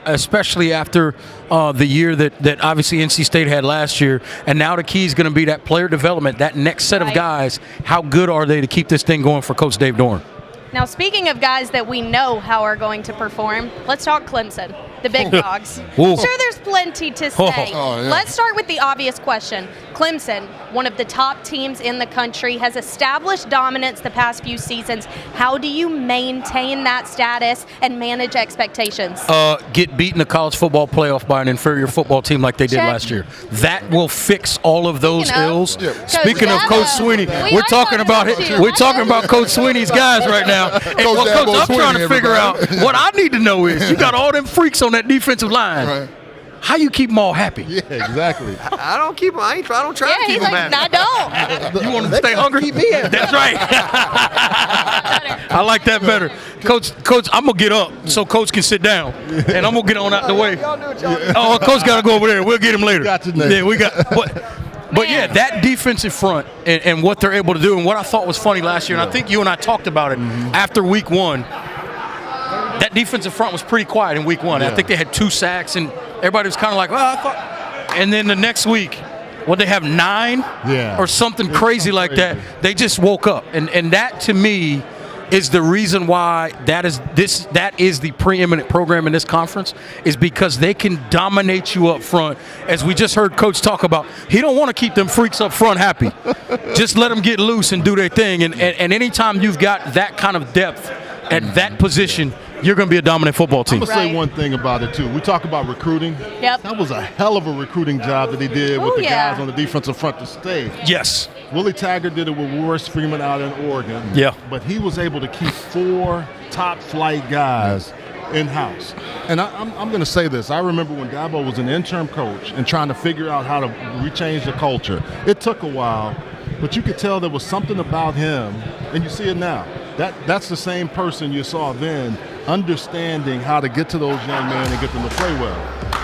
Especially after the year that obviously NC State had last year. And now the key is going to be that player development, that next set of guys. How good are they to keep this thing going for Coach Dave Doran? Now, speaking of guys that we know how are going to perform, let's talk Clemson, the big dogs. I'm sure there's plenty to say. Let's start with the obvious question. Clemson, one of the top teams in the country, has established dominance the past few seasons. How do you maintain that status and manage expectations? Get beaten the college football playoff by an inferior football team like they did last year. That will fix all of those ills. Speaking of Coach Sweeney, we're talking about Coach Sweeney's guys right now. And Coach, I'm trying to figure out what I need to know is you got all them freaks on that defensive line. How you keep them all happy? Yeah, exactly. I don't keep them. I don't try to keep them happy. I don't. You want them to stay hungry? That's right. I like that better. Coach, I'm going to get up so Coach can sit down, and I'm going to get on out the way. Oh, Coach got to go over there. We'll get him later. Yeah, we got. But yeah, that defensive front and what they're able to do, and what I thought was funny last year, and I think you and I talked about it after week one, that defensive front was pretty quiet in week one. I think they had 2 sacks, and everybody was kind of like, well, I thought. And then the next week, they have 9 or something crazy like that. They just woke up. And that, to me, is the reason why that is the preeminent program in this conference, is because they can dominate you up front. As we just heard Coach talk about, he don't want to keep them freaks up front happy. Just let them get loose and do their thing. And anytime you've got that kind of depth at that position, you're going to be a dominant football team. I'm going to say one thing about it, too. We talk about recruiting. That was a hell of a recruiting job that he did with the guys on the defensive front to stay. Yes. Willie Taggart did it with Royce Freeman out in Oregon. But he was able to keep 4 top-flight guys in-house. And I'm going to say this. I remember when Dabo was an interim coach and trying to figure out how to rechange the culture. It took a while, but you could tell there was something about him, and you see it now. That's the same person you saw then, understanding how to get to those young men and get them to play well.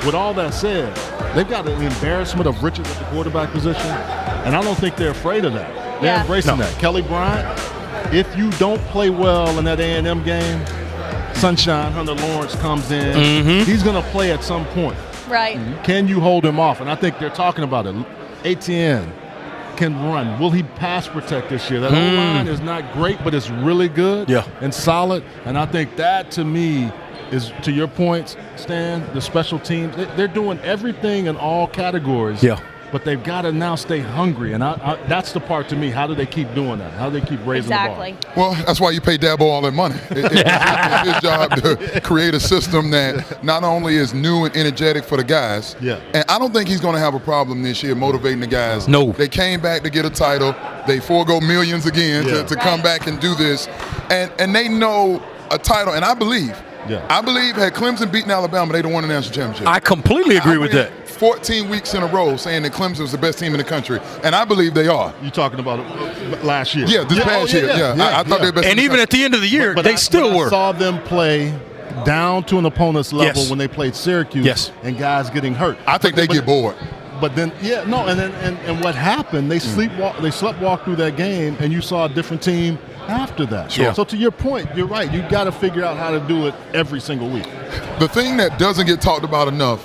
with all that said, they've got an embarrassment of riches at the quarterback position, and I don't think they're afraid of that. They're embracing that. Kelly Bryant, if you don't play well in that A&M game, Sunshine Hunter Lawrence comes in. He's going to play at some point. Right. Can you hold him off? And I think they're talking about it. Etienne can run. Will he pass protect this year? That O-line is not great, but it's really good and solid. And I think that, to me, is, to your point, Stan, the special teams, they're doing everything in all categories. Yeah. But they've got to now stay hungry. And that's the part to me. How do they keep doing that? How do they keep raising the bar? Well, that's why you pay Dabo all that money. It's his job to create a system that not only is new and energetic for the guys, and I don't think he's going to have a problem this year motivating the guys. No. They came back to get a title. They forego millions again to come back and do this. And they know a title. And I believe had Clemson beaten Alabama, they'd have won the national championship. I completely agree with that. 14 weeks in a row saying that Clemson was the best team in the country, and I believe they are. You talking about last year? Yeah, this past year. I thought they were best. And even at the end of the year, they still were. I saw them play down to an opponent's level when they played Syracuse, and guys getting hurt. I think they get bored. But then, and what happened? They sleptwalked through that game, and you saw a different team after that. Sure. So to your point, you're right. You got to figure out how to do it every single week. The thing that doesn't get talked about enough,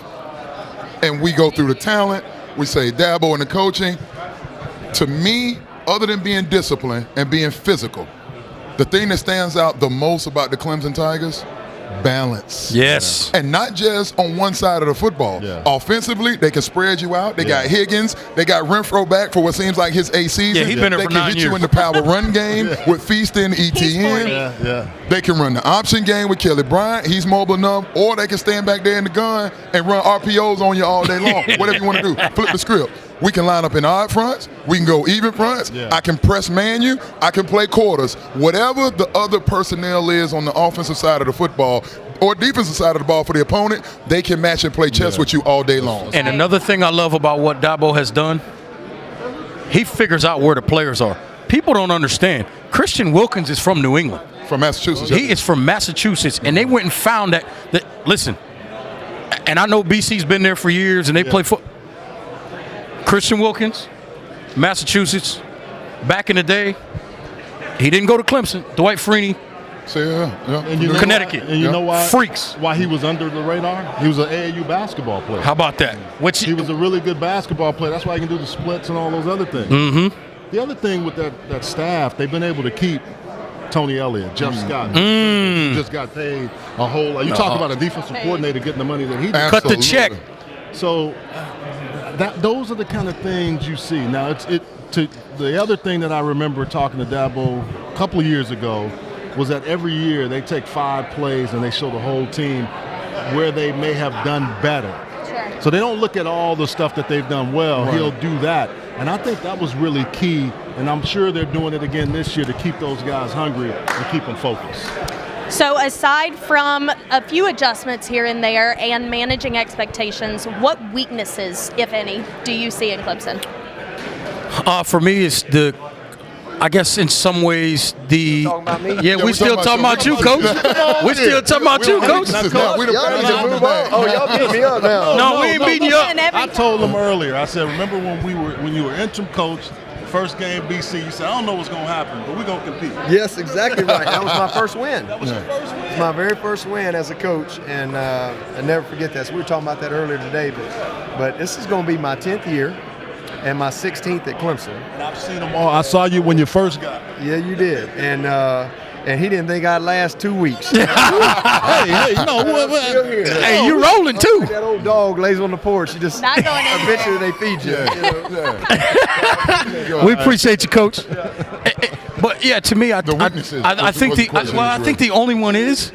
and we go through the talent, we say Dabo and the coaching. To me, other than being disciplined and being physical, the thing that stands out the most about the Clemson Tigers, balance. Yes. And not just on one side of the football. Offensively, they can spread you out. They got Higgins. They got Renfro back for what seems like his A season. Yeah, he's been there they for can 9 hit years. you in the power run game with Feaston, ETN. They can run the option game with Kelly Bryant. He's mobile enough. Or they can stand back there in the gun and run RPOs on you all day long. Whatever you want to do. Flip the script. We can line up in odd fronts. We can go even fronts. I can press man you. I can play quarters. Whatever the other personnel is on the offensive side of the football or defensive side of the ball for the opponent, they can match and play chess with you all day long. And another thing I love about what Dabo has done, he figures out where the players are. People don't understand. Christian Wilkins is from New England. From Massachusetts. He is from Massachusetts, and they went and found that listen, and I know BC's been there for years, and they play football. Christian Wilkins, Massachusetts, back in the day, he didn't go to Clemson. Dwight Freeney, Connecticut. And you know why? Freaks. Why he was under the radar? He was an AAU basketball player. How about that? He was a really good basketball player. That's why he can do the splits and all those other things. The other thing with that staff, they've been able to keep Tony Elliott, Jeff Scott. Just got paid a whole lot. You talk about a defensive coordinator getting the money that he did. Cut the check. So those are the kind of things you see. Now, the other thing that I remember talking to Dabo a couple of years ago was that every year they take 5 plays and they show the whole team where they may have done better. So they don't look at all the stuff that they've done well. He'll do that. And I think that was really key, and I'm sure they're doing it again this year to keep those guys hungry and keep them focused. So aside from a few adjustments here and there and managing expectations, what weaknesses, if any, do you see in Clemson? For me, it's I guess in some ways we still talking about you, Coach. We still talking about you, Coach. Y'all need to move on. Oh, y'all beat me up now. No, we ain't beating you up. I told them earlier. I said, remember when you were interim coach, first game BC, you said, I don't know what's going to happen, but we're going to compete. Yes, exactly right. That was my first win. That was your first win? It was my very first win as a coach, and I never forget that. So we were talking about that earlier today, but this is going to be my 10th year and my 16th at Clemson. And I've seen them all. I saw you when you first got. Yeah, you did. And he didn't think I'd last 2 weeks. hey, no, hey, you rolling too. Like that old dog lays on the porch. You just eventually they feed you. We appreciate you, Coach. But yeah, to me, I think the only one is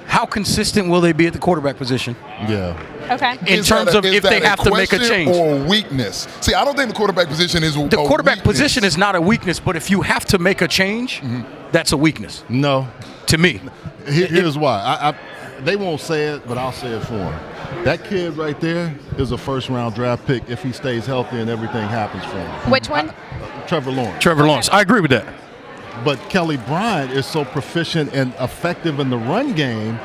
how consistent will they be at the quarterback position? Yeah. Okay. In terms of if they have to make a change or weakness. See, I don't think the quarterback position is the quarterback position is not a weakness, but if you have to make a change, that's a weakness. No, to me. Here's why. They won't say it, but I'll say it for him. That kid right there is a first-round draft pick if he stays healthy and everything happens for him. Which one? Trevor Lawrence. Trevor Lawrence. I agree with that. But Kelly Bryant is so proficient and effective in the run game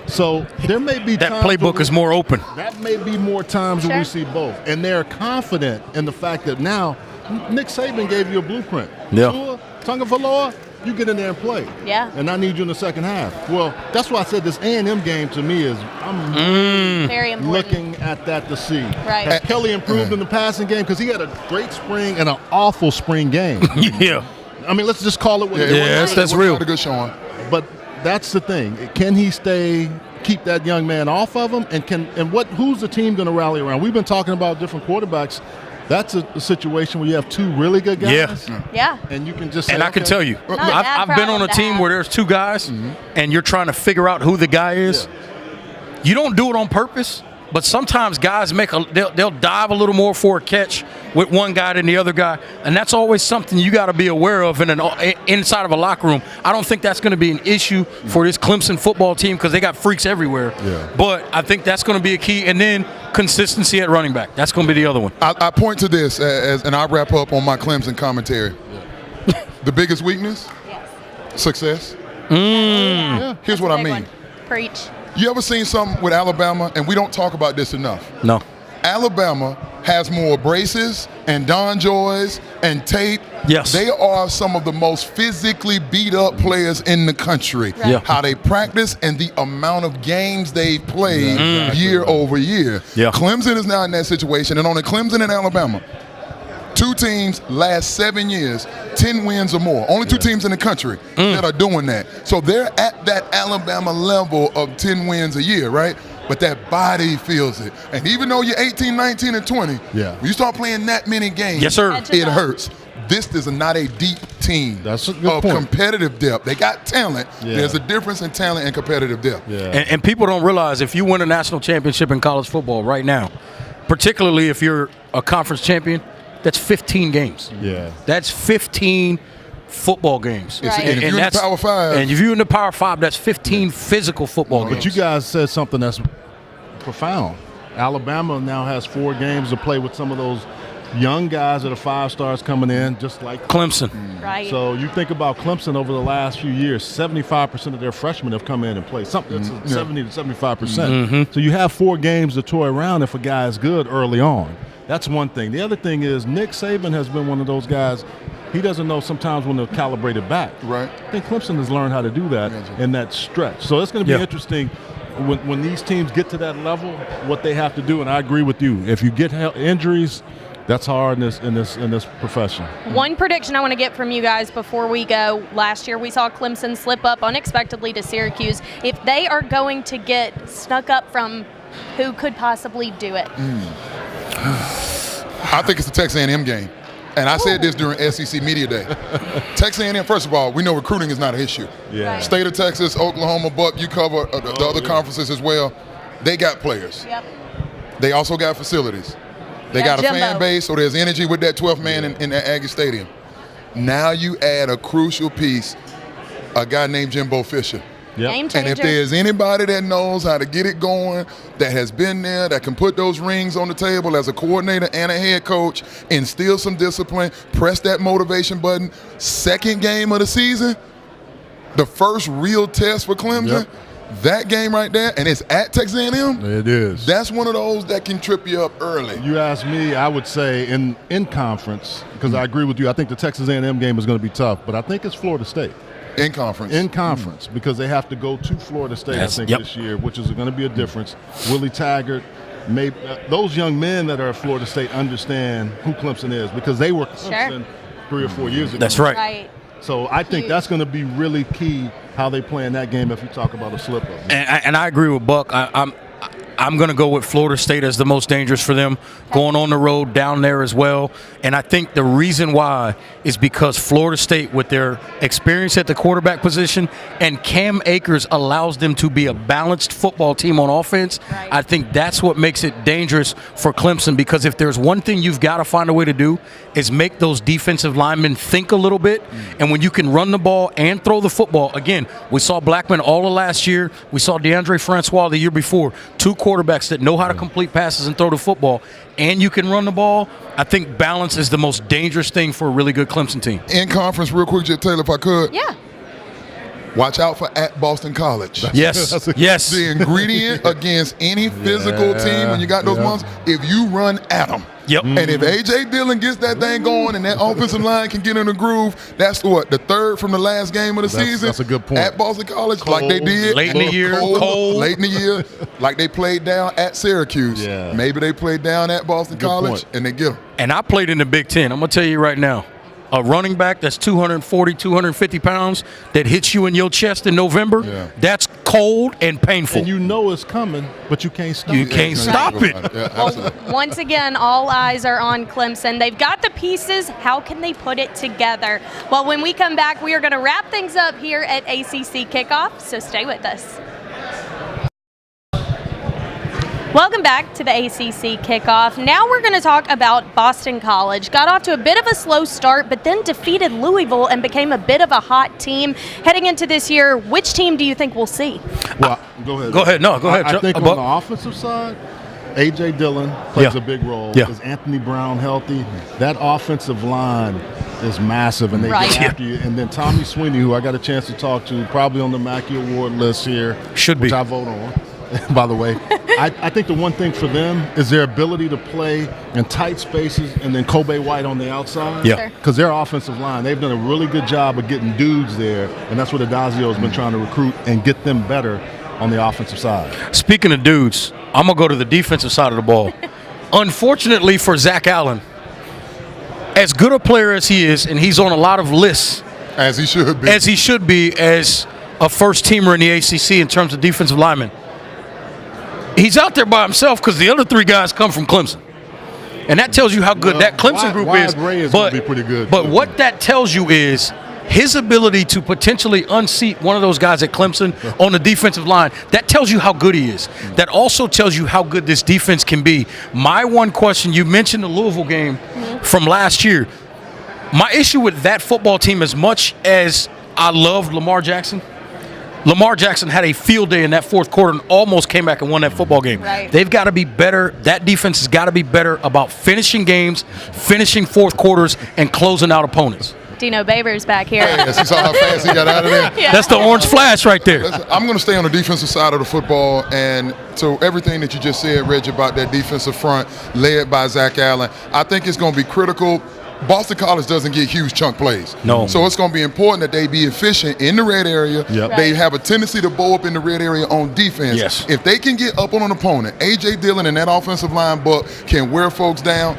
So there may be that times playbook is more open. That may be more times when we see both. And they're confident in the fact that now Nick Saban gave you a blueprint. Yeah. Tua Tagovailoa, you get in there and play. Yeah. And I need you in the second half. Well, that's why I said this A&M game to me is I'm very important. looking at that to see. Right. Has Kelly improved in the passing game? Because he had a great spring and an awful spring game. Yeah. I mean, let's just call it what it is. That's real. A good showing. But that's the thing. Can he keep that young man off of him? Who's the team going to rally around? We've been talking about different quarterbacks. That's a situation where you have two really good guys. Yeah. And you can just say, And I can tell you, I've been on a team where there's two guys, and you're trying to figure out who the guy is. Yeah. You don't do it on purpose, but sometimes guys they'll dive a little more for a catch with one guy than the other guy, and that's always something you got to be aware of inside of a locker room. I don't think that's going to be an issue for this Clemson football team because they got freaks everywhere. Yeah. But I think that's going to be a key, and then consistency at running back. That's going to be the other one. I point to this and I wrap up on my Clemson commentary. The biggest weakness? Yes. Success. Yeah. Here's what I mean. Preach. You ever seen something with Alabama, and we don't talk about this enough? No. Alabama has more braces and Don Joys and Tate. Yes. They are some of the most physically beat up players in the country. Right. Yeah. How they practice and the amount of games they play year over year. Yeah. Clemson is now in that situation, and on the Clemson and Alabama, two teams last 7 years, 10 wins or more. Only two teams in the country that are doing that. So they're at that Alabama level of 10 wins a year, right? But that body feels it. And even though you're 18, 19, and 20, when you start playing that many games, yes, sir, it hurts. This is not a deep team of competitive depth. They got talent. Yeah. There's a difference in talent and competitive depth. Yeah. And people don't realize if you win a national championship in college football right now, particularly if you're a conference champion, that's 15 games. Yeah. That's 15 football games. Right. And if you're in the Power 5. And if you're in the Power 5, that's 15 physical football games. But you guys said something that's profound. Alabama now has 4 games to play with some of those young guys that are 5 stars coming in, just like Clemson. Right. So you think about Clemson over the last few years, 75% of their freshmen have come in and played. Something that's 70 to 75%. So you have 4 games to toy around if a guy is good early on. That's one thing. The other thing is Nick Saban has been one of those guys. He doesn't know sometimes when to calibrate it back. Right. I think Clemson has learned how to do that in that stretch. So it's going to be interesting when these teams get to that level, what they have to do. And I agree with you. If you get injuries, that's hard in this profession. One prediction I want to get from you guys before we go. Last year we saw Clemson slip up unexpectedly to Syracuse. If they are going to get snuck up from, who could possibly do it? I think it's the Texas A&M game. And I said this during SEC Media Day. Texas A&M, first of all, we know recruiting is not an issue. Yeah. Right. State of Texas, Oklahoma, Buck, you cover the other conferences as well. They got players. Yep. They also got facilities. They got a Jimbo. fan base, so there's energy with that 12th man in that Aggie Stadium. Now you add a crucial piece, a guy named Jimbo Fisher. Yep. Game And changer. if there's anybody that knows how to get it going, that has been there, that can put those rings on the table as a coordinator and a head coach, instill some discipline, press that motivation button, second game of the season, the first real test for Clemson, that game right there, and it's at Texas A&M. It is. That's one of those that can trip you up early. You ask me, I would say in conference, because I agree with you. I think the Texas A&M game is going to be tough, but I think it's Florida State. In conference. In conference, because they have to go to Florida State, I think, this year, which is going to be a difference. Willie Taggart, maybe those young men that are at Florida State understand who Clemson is because they were Clemson 3 or 4 years ago. That's right. So I think that's going to be really key how they play in that game if you talk about a slip-up. And I agree with Buck. I'm going to go with Florida State as the most dangerous for them, going on the road down there as well. And I think the reason why is because Florida State, with their experience at the quarterback position, and Cam Akers allows them to be a balanced football team on offense. Right. I think that's what makes it dangerous for Clemson, because if there's one thing you've got to find a way to do is make those defensive linemen think a little bit. And when you can run the ball and throw the football, again, we saw Blackman all of last year. We saw DeAndre Francois the year before. 2 quarterbacks that know how to complete passes and throw the football, and you can run the ball. I think balance is the most dangerous thing for a really good Clemson team. In conference, real quick, Jet Taylor, if I could. Yeah. watch out for at Boston College. Yes, yes. The ingredient against any physical team when you got those ones, if you run at them. Yep. And if A.J. Dillon gets that thing going and that offensive line can get in a groove, that's what, the third from the last game of the season? That's a good point. At Boston College, like they did. Late in the year, cold. Late in the year, like they played down at Syracuse. Yeah. Maybe they played down at Boston College and they get them. And I played in the Big Ten. I'm going to tell you right now, a running back that's 240, 250 pounds that hits you in your chest in November, that's cold and painful. And you know it's coming, but you can't stop it. You can't stop it. Well, once again, all eyes are on Clemson. They've got the pieces. How can they put it together? Well, when we come back, we are going to wrap things up here at ACC Kickoff, so stay with us. Welcome back to the ACC Kickoff. Now we're going to talk about Boston College. Got off to a bit of a slow start, but then defeated Louisville and became a bit of a hot team. Heading into this year, which team do you think we'll see? Well, go ahead. Go ahead. No, go ahead. I think on the offensive side, A.J. Dillon plays a big role. Yeah. Is Anthony Brown healthy? That offensive line is massive, and they get after you. And then Tommy Sweeney, who I got a chance to talk to, probably on the Mackey Award list here. Should be. Which I vote on, by the way. I think the one thing for them is their ability to play in tight spaces and then Kobe White on the outside. Yeah. Because their offensive line, they've done a really good job of getting dudes there, and that's what Adazio has been trying to recruit and get them better on the offensive side. Speaking of dudes, I'm going to go to the defensive side of the ball. Unfortunately for Zach Allen, as good a player as he is, and he's on a lot of lists. As he should be. As he should be as a first-teamer in the ACC in terms of defensive linemen. He's out there by himself because the other three guys come from Clemson. And that tells you how good that Clemson group is. Ray is going to be pretty good. But what that tells you is his ability to potentially unseat one of those guys at Clemson on the defensive line, that tells you how good he is. That also tells you how good this defense can be. My one question, you mentioned the Louisville game from last year. My issue with that football team, as much as I loved Lamar Jackson had a field day in that fourth quarter and almost came back and won that football game. Right. They've got to be better. That defense has got to be better about finishing games, finishing fourth quarters, and closing out opponents. Dino Babers back here. Yes, you saw how fast he got out of there. Yeah. That's the orange flash right there. I'm going to stay on the defensive side of the football, and so everything that you just said, Reggie, about that defensive front led by Zach Allen, I think it's going to be critical. Boston College doesn't get huge chunk plays. No. So it's going to be important that they be efficient in the red area. Yep. They have a tendency to bow up in the red area on defense. Yes. If they can get up on an opponent, A.J. Dillon and that offensive line buck can wear folks down,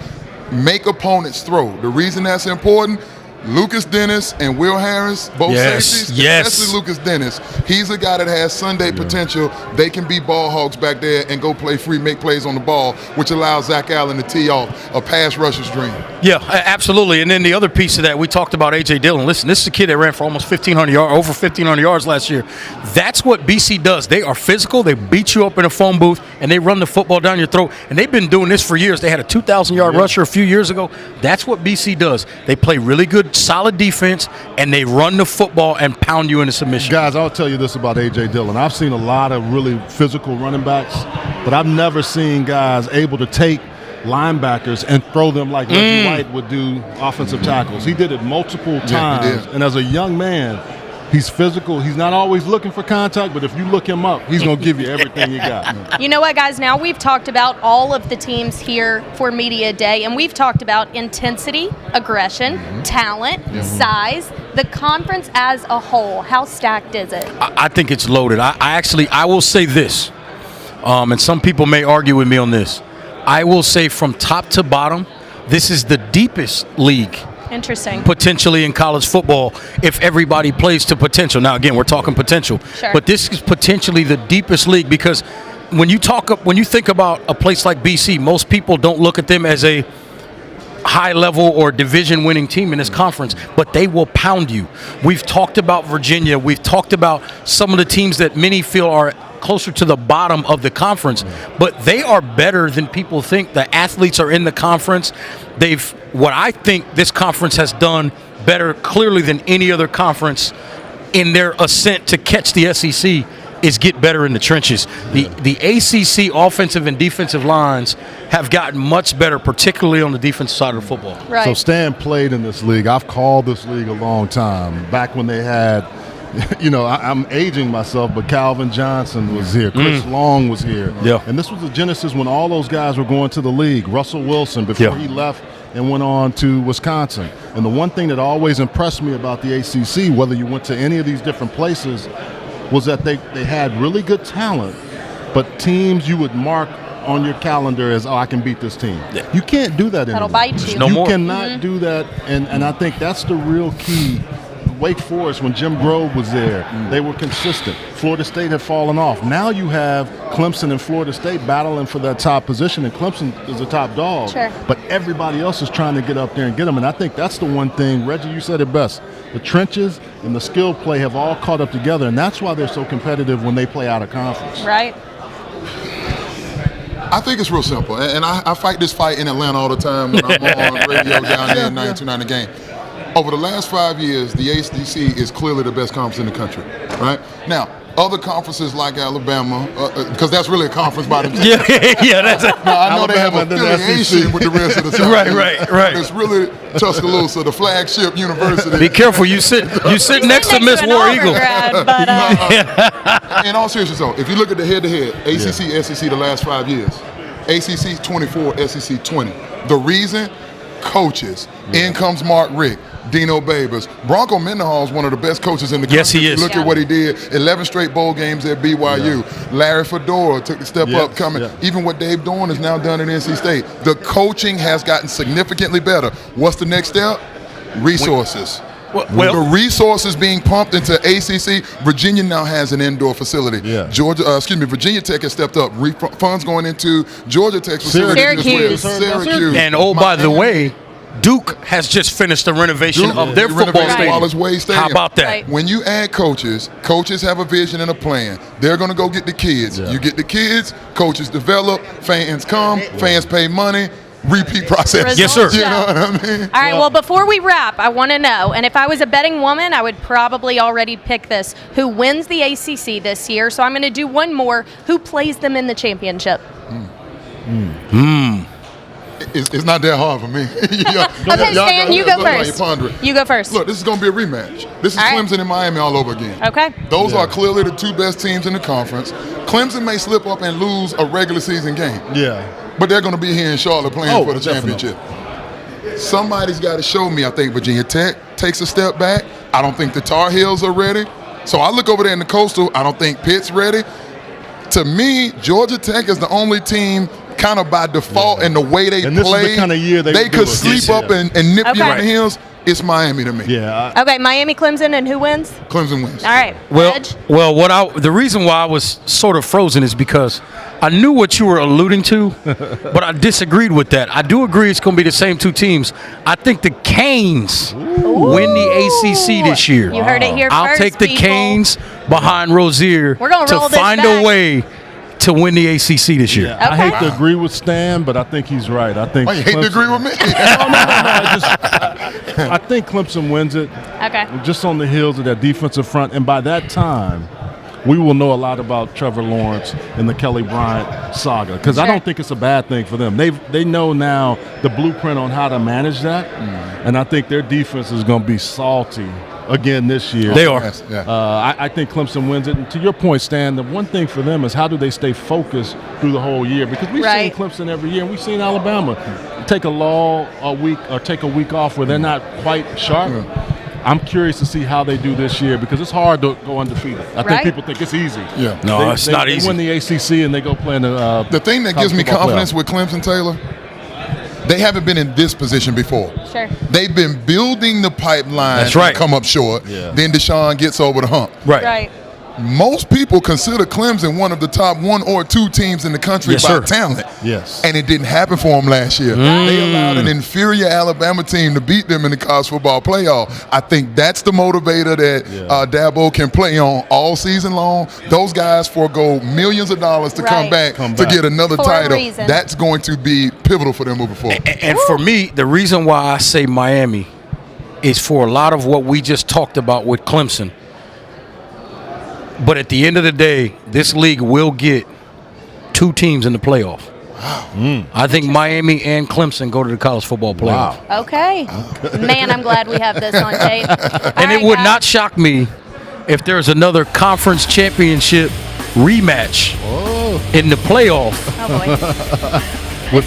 make opponents throw. The reason that's important, Lucas Dennis and Will Harris, both safeties, especially Lucas Dennis. He's a guy that has Sunday potential. They can be ball hogs back there and go play free, make plays on the ball, which allows Zach Allen to tee off a pass rusher's dream. Yeah, absolutely. And then the other piece of that, we talked about A.J. Dillon. Listen, this is a kid that ran for almost 1,500 yards, over 1,500 yards last year. That's what BC does. They are physical. They beat you up in a phone booth, and they run the football down your throat. And they've been doing this for years. They had a 2,000-yard rusher a few years ago. That's what BC does. They play really good, solid defense, and they run the football and pound you into submission. Guys, I'll tell you this about A.J. Dillon. I've seen a lot of really physical running backs, but I've never seen guys able to take linebackers and throw them like Reggie White would do offensive tackles. He did it multiple times, and as a young man, he's physical. He's not always looking for contact, but if you look him up, he's going to give you everything you got. You know what, guys? Now we've talked about all of the teams here for Media Day, and we've talked about intensity, aggression, talent, size, the conference as a whole. How stacked is it? I think it's loaded. I will say this, and some people may argue with me on this. I will say from top to bottom, this is the deepest league Interesting. potentially in college football if everybody plays to potential. Now, again, we're talking potential. Sure. But this is potentially the deepest league because when you think about a place like BC, most people don't look at them as a high-level or division-winning team in this conference, but they will pound you. We've talked about Virginia. We've talked about some of the teams that many feel are closer to the bottom of the conference, but they are better than people think. The athletes are in the conference. What I think this conference has done better clearly than any other conference in their ascent to catch the SEC is get better in the trenches. The ACC offensive and defensive lines have gotten much better, particularly on the defensive side of the football. Right. So Stan played in this league. I've called this league a long time, back when they had I'm aging myself, but Calvin Johnson was here. Chris Long was here. Yeah. And this was the genesis when all those guys were going to the league. Russell Wilson before he left and went on to Wisconsin. And the one thing that always impressed me about the ACC, whether you went to any of these different places, was that they had really good talent, but teams you would mark on your calendar as, I can beat this team. Yeah. You can't do that anymore. That'll bite you. You cannot do that, and I think that's the real key. Wake Forest, when Jim Grove was there, they were consistent. Florida State had fallen off. Now you have Clemson and Florida State battling for that top position, and Clemson is the top dog. Sure. But everybody else is trying to get up there and get them, and I think that's the one thing, Reggie, you said it best. The trenches and the skill play have all caught up together, and that's why they're so competitive when they play out of conference. Right. I think it's real simple, and I fight this fight in Atlanta all the time when I'm on radio down there in 92.9 The Game. Over the last 5 years, the ACC is clearly the best conference in the country, right? Now, other conferences like Alabama, because that's really a conference by themselves. That's it. Now, I know they have affiliation with the rest of the South. Right. It's really Tuscaloosa, the flagship university. Be careful, you sit next to Miss War Eagle. In all seriousness, though, if you look at the head-to-head, ACC, SEC the last 5 years, ACC 24, SEC 20. The reason? Coaches. In comes Mark Richt, Dino Babers. Bronco Mendenhall is one of the best coaches in the country. Yes, he is. Look at what he did. 11 straight bowl games at BYU. Larry Fedora took the step up coming. Even what Dave Dorn has now done at NC State. The coaching has gotten significantly better. What's the next step? Resources. The resources being pumped into ACC. Virginia now has an indoor facility. Virginia Tech has stepped up. Funds going into Georgia Tech's facility as well. Syracuse. And by the way, Duke has just finished the renovation of their football stadium. Wallace Wade Stadium. How about that? Right. When you add coaches have a vision and a plan. They're going to go get the kids. You get the kids, coaches develop, fans come, fans pay money. Repeat process. Yes, sir. You know what I mean? All right, well, before we wrap, I want to know, and if I was a betting woman, I would probably already pick this, who wins the ACC this year. So I'm going to do one more. Who plays them in the championship? It's not that hard for me. Okay, Stan, you go first. You go first. Look, this is going to be a rematch. This is Clemson and Miami all over again. Okay. Those are clearly the two best teams in the conference. Clemson may slip up and lose a regular season game. But they're going to be here in Charlotte playing for the championship. Somebody's got to show me. I think Virginia Tech takes a step back. I don't think the Tar Heels are ready. So I look over there in the Coastal. I don't think Pitt's ready. To me, Georgia Tech is the only team kind of by default and the way they play. This is the kind of year they could sleep up and nip you in the heels. It's Miami to me. Okay, Miami, Clemson, and who wins? Clemson wins. All right. The reason why I was sort of frozen is because I knew what you were alluding to, but I disagreed with that. I do agree it's going to be the same two teams. I think the Canes win the ACC this year. You heard it here I'll first, take the people. Canes behind Rozier to find a way to win the ACC this year. I hate to agree with Stan, but I think he's right. I think you hate to agree with me? I think Clemson wins it. Okay. Just on the heels of that defensive front, and by that time, we will know a lot about Trevor Lawrence and the Kelly Bryant saga, because I don't think it's a bad thing for them. They know now the blueprint on how to manage that, and I think their defense is going to be salty again this year. They are. I think Clemson wins it. And to your point, Stan, the one thing for them is how do they stay focused through the whole year? Because we've seen Clemson every year, and we've seen Alabama take a week off where they're not quite sharp. I'm curious to see how they do this year, because it's hard to go undefeated. I think people think it's easy. No, it's not easy. They win the ACC and they go play in the thing that gives me confidence with Clemson, Taylor, they haven't been in this position before. Sure. They've been building the pipeline to come up short. Then Deshaun gets over the hump. Right. Most people consider Clemson one of the top 1 or 2 teams in the country by talent. And it didn't happen for them last year. They allowed an inferior Alabama team to beat them in the college football playoff. I think that's the motivator that Dabo can play on all season long. Those guys forego millions of dollars to come back to get another title. That's going to be pivotal for them moving forward. And for me, the reason why I say Miami is for a lot of what we just talked about with Clemson. But at the end of the day, this league will get 2 teams in the playoff. Wow. I think Miami and Clemson go to the college football playoff. Wow. Okay. Man, I'm glad we have this on tape. And it would not shock me if there's another conference championship rematch in the playoff.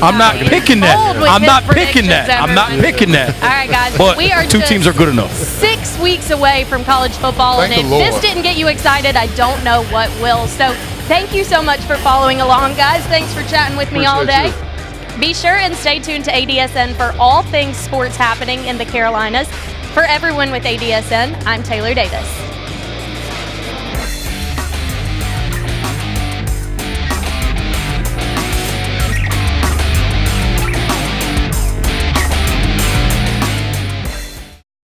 I'm not picking that. I'm not picking that. I'm not picking that. All right, guys. But we are 2 teams are good enough. 6 weeks away from college football, Thank and if the Lord. this didn't get you excited, I don't know what will. So thank you so much for following along, guys. Thanks for chatting with me all day. Be sure and stay tuned to ADSN for all things sports happening in the Carolinas. For everyone with ADSN, I'm Taylor Davis.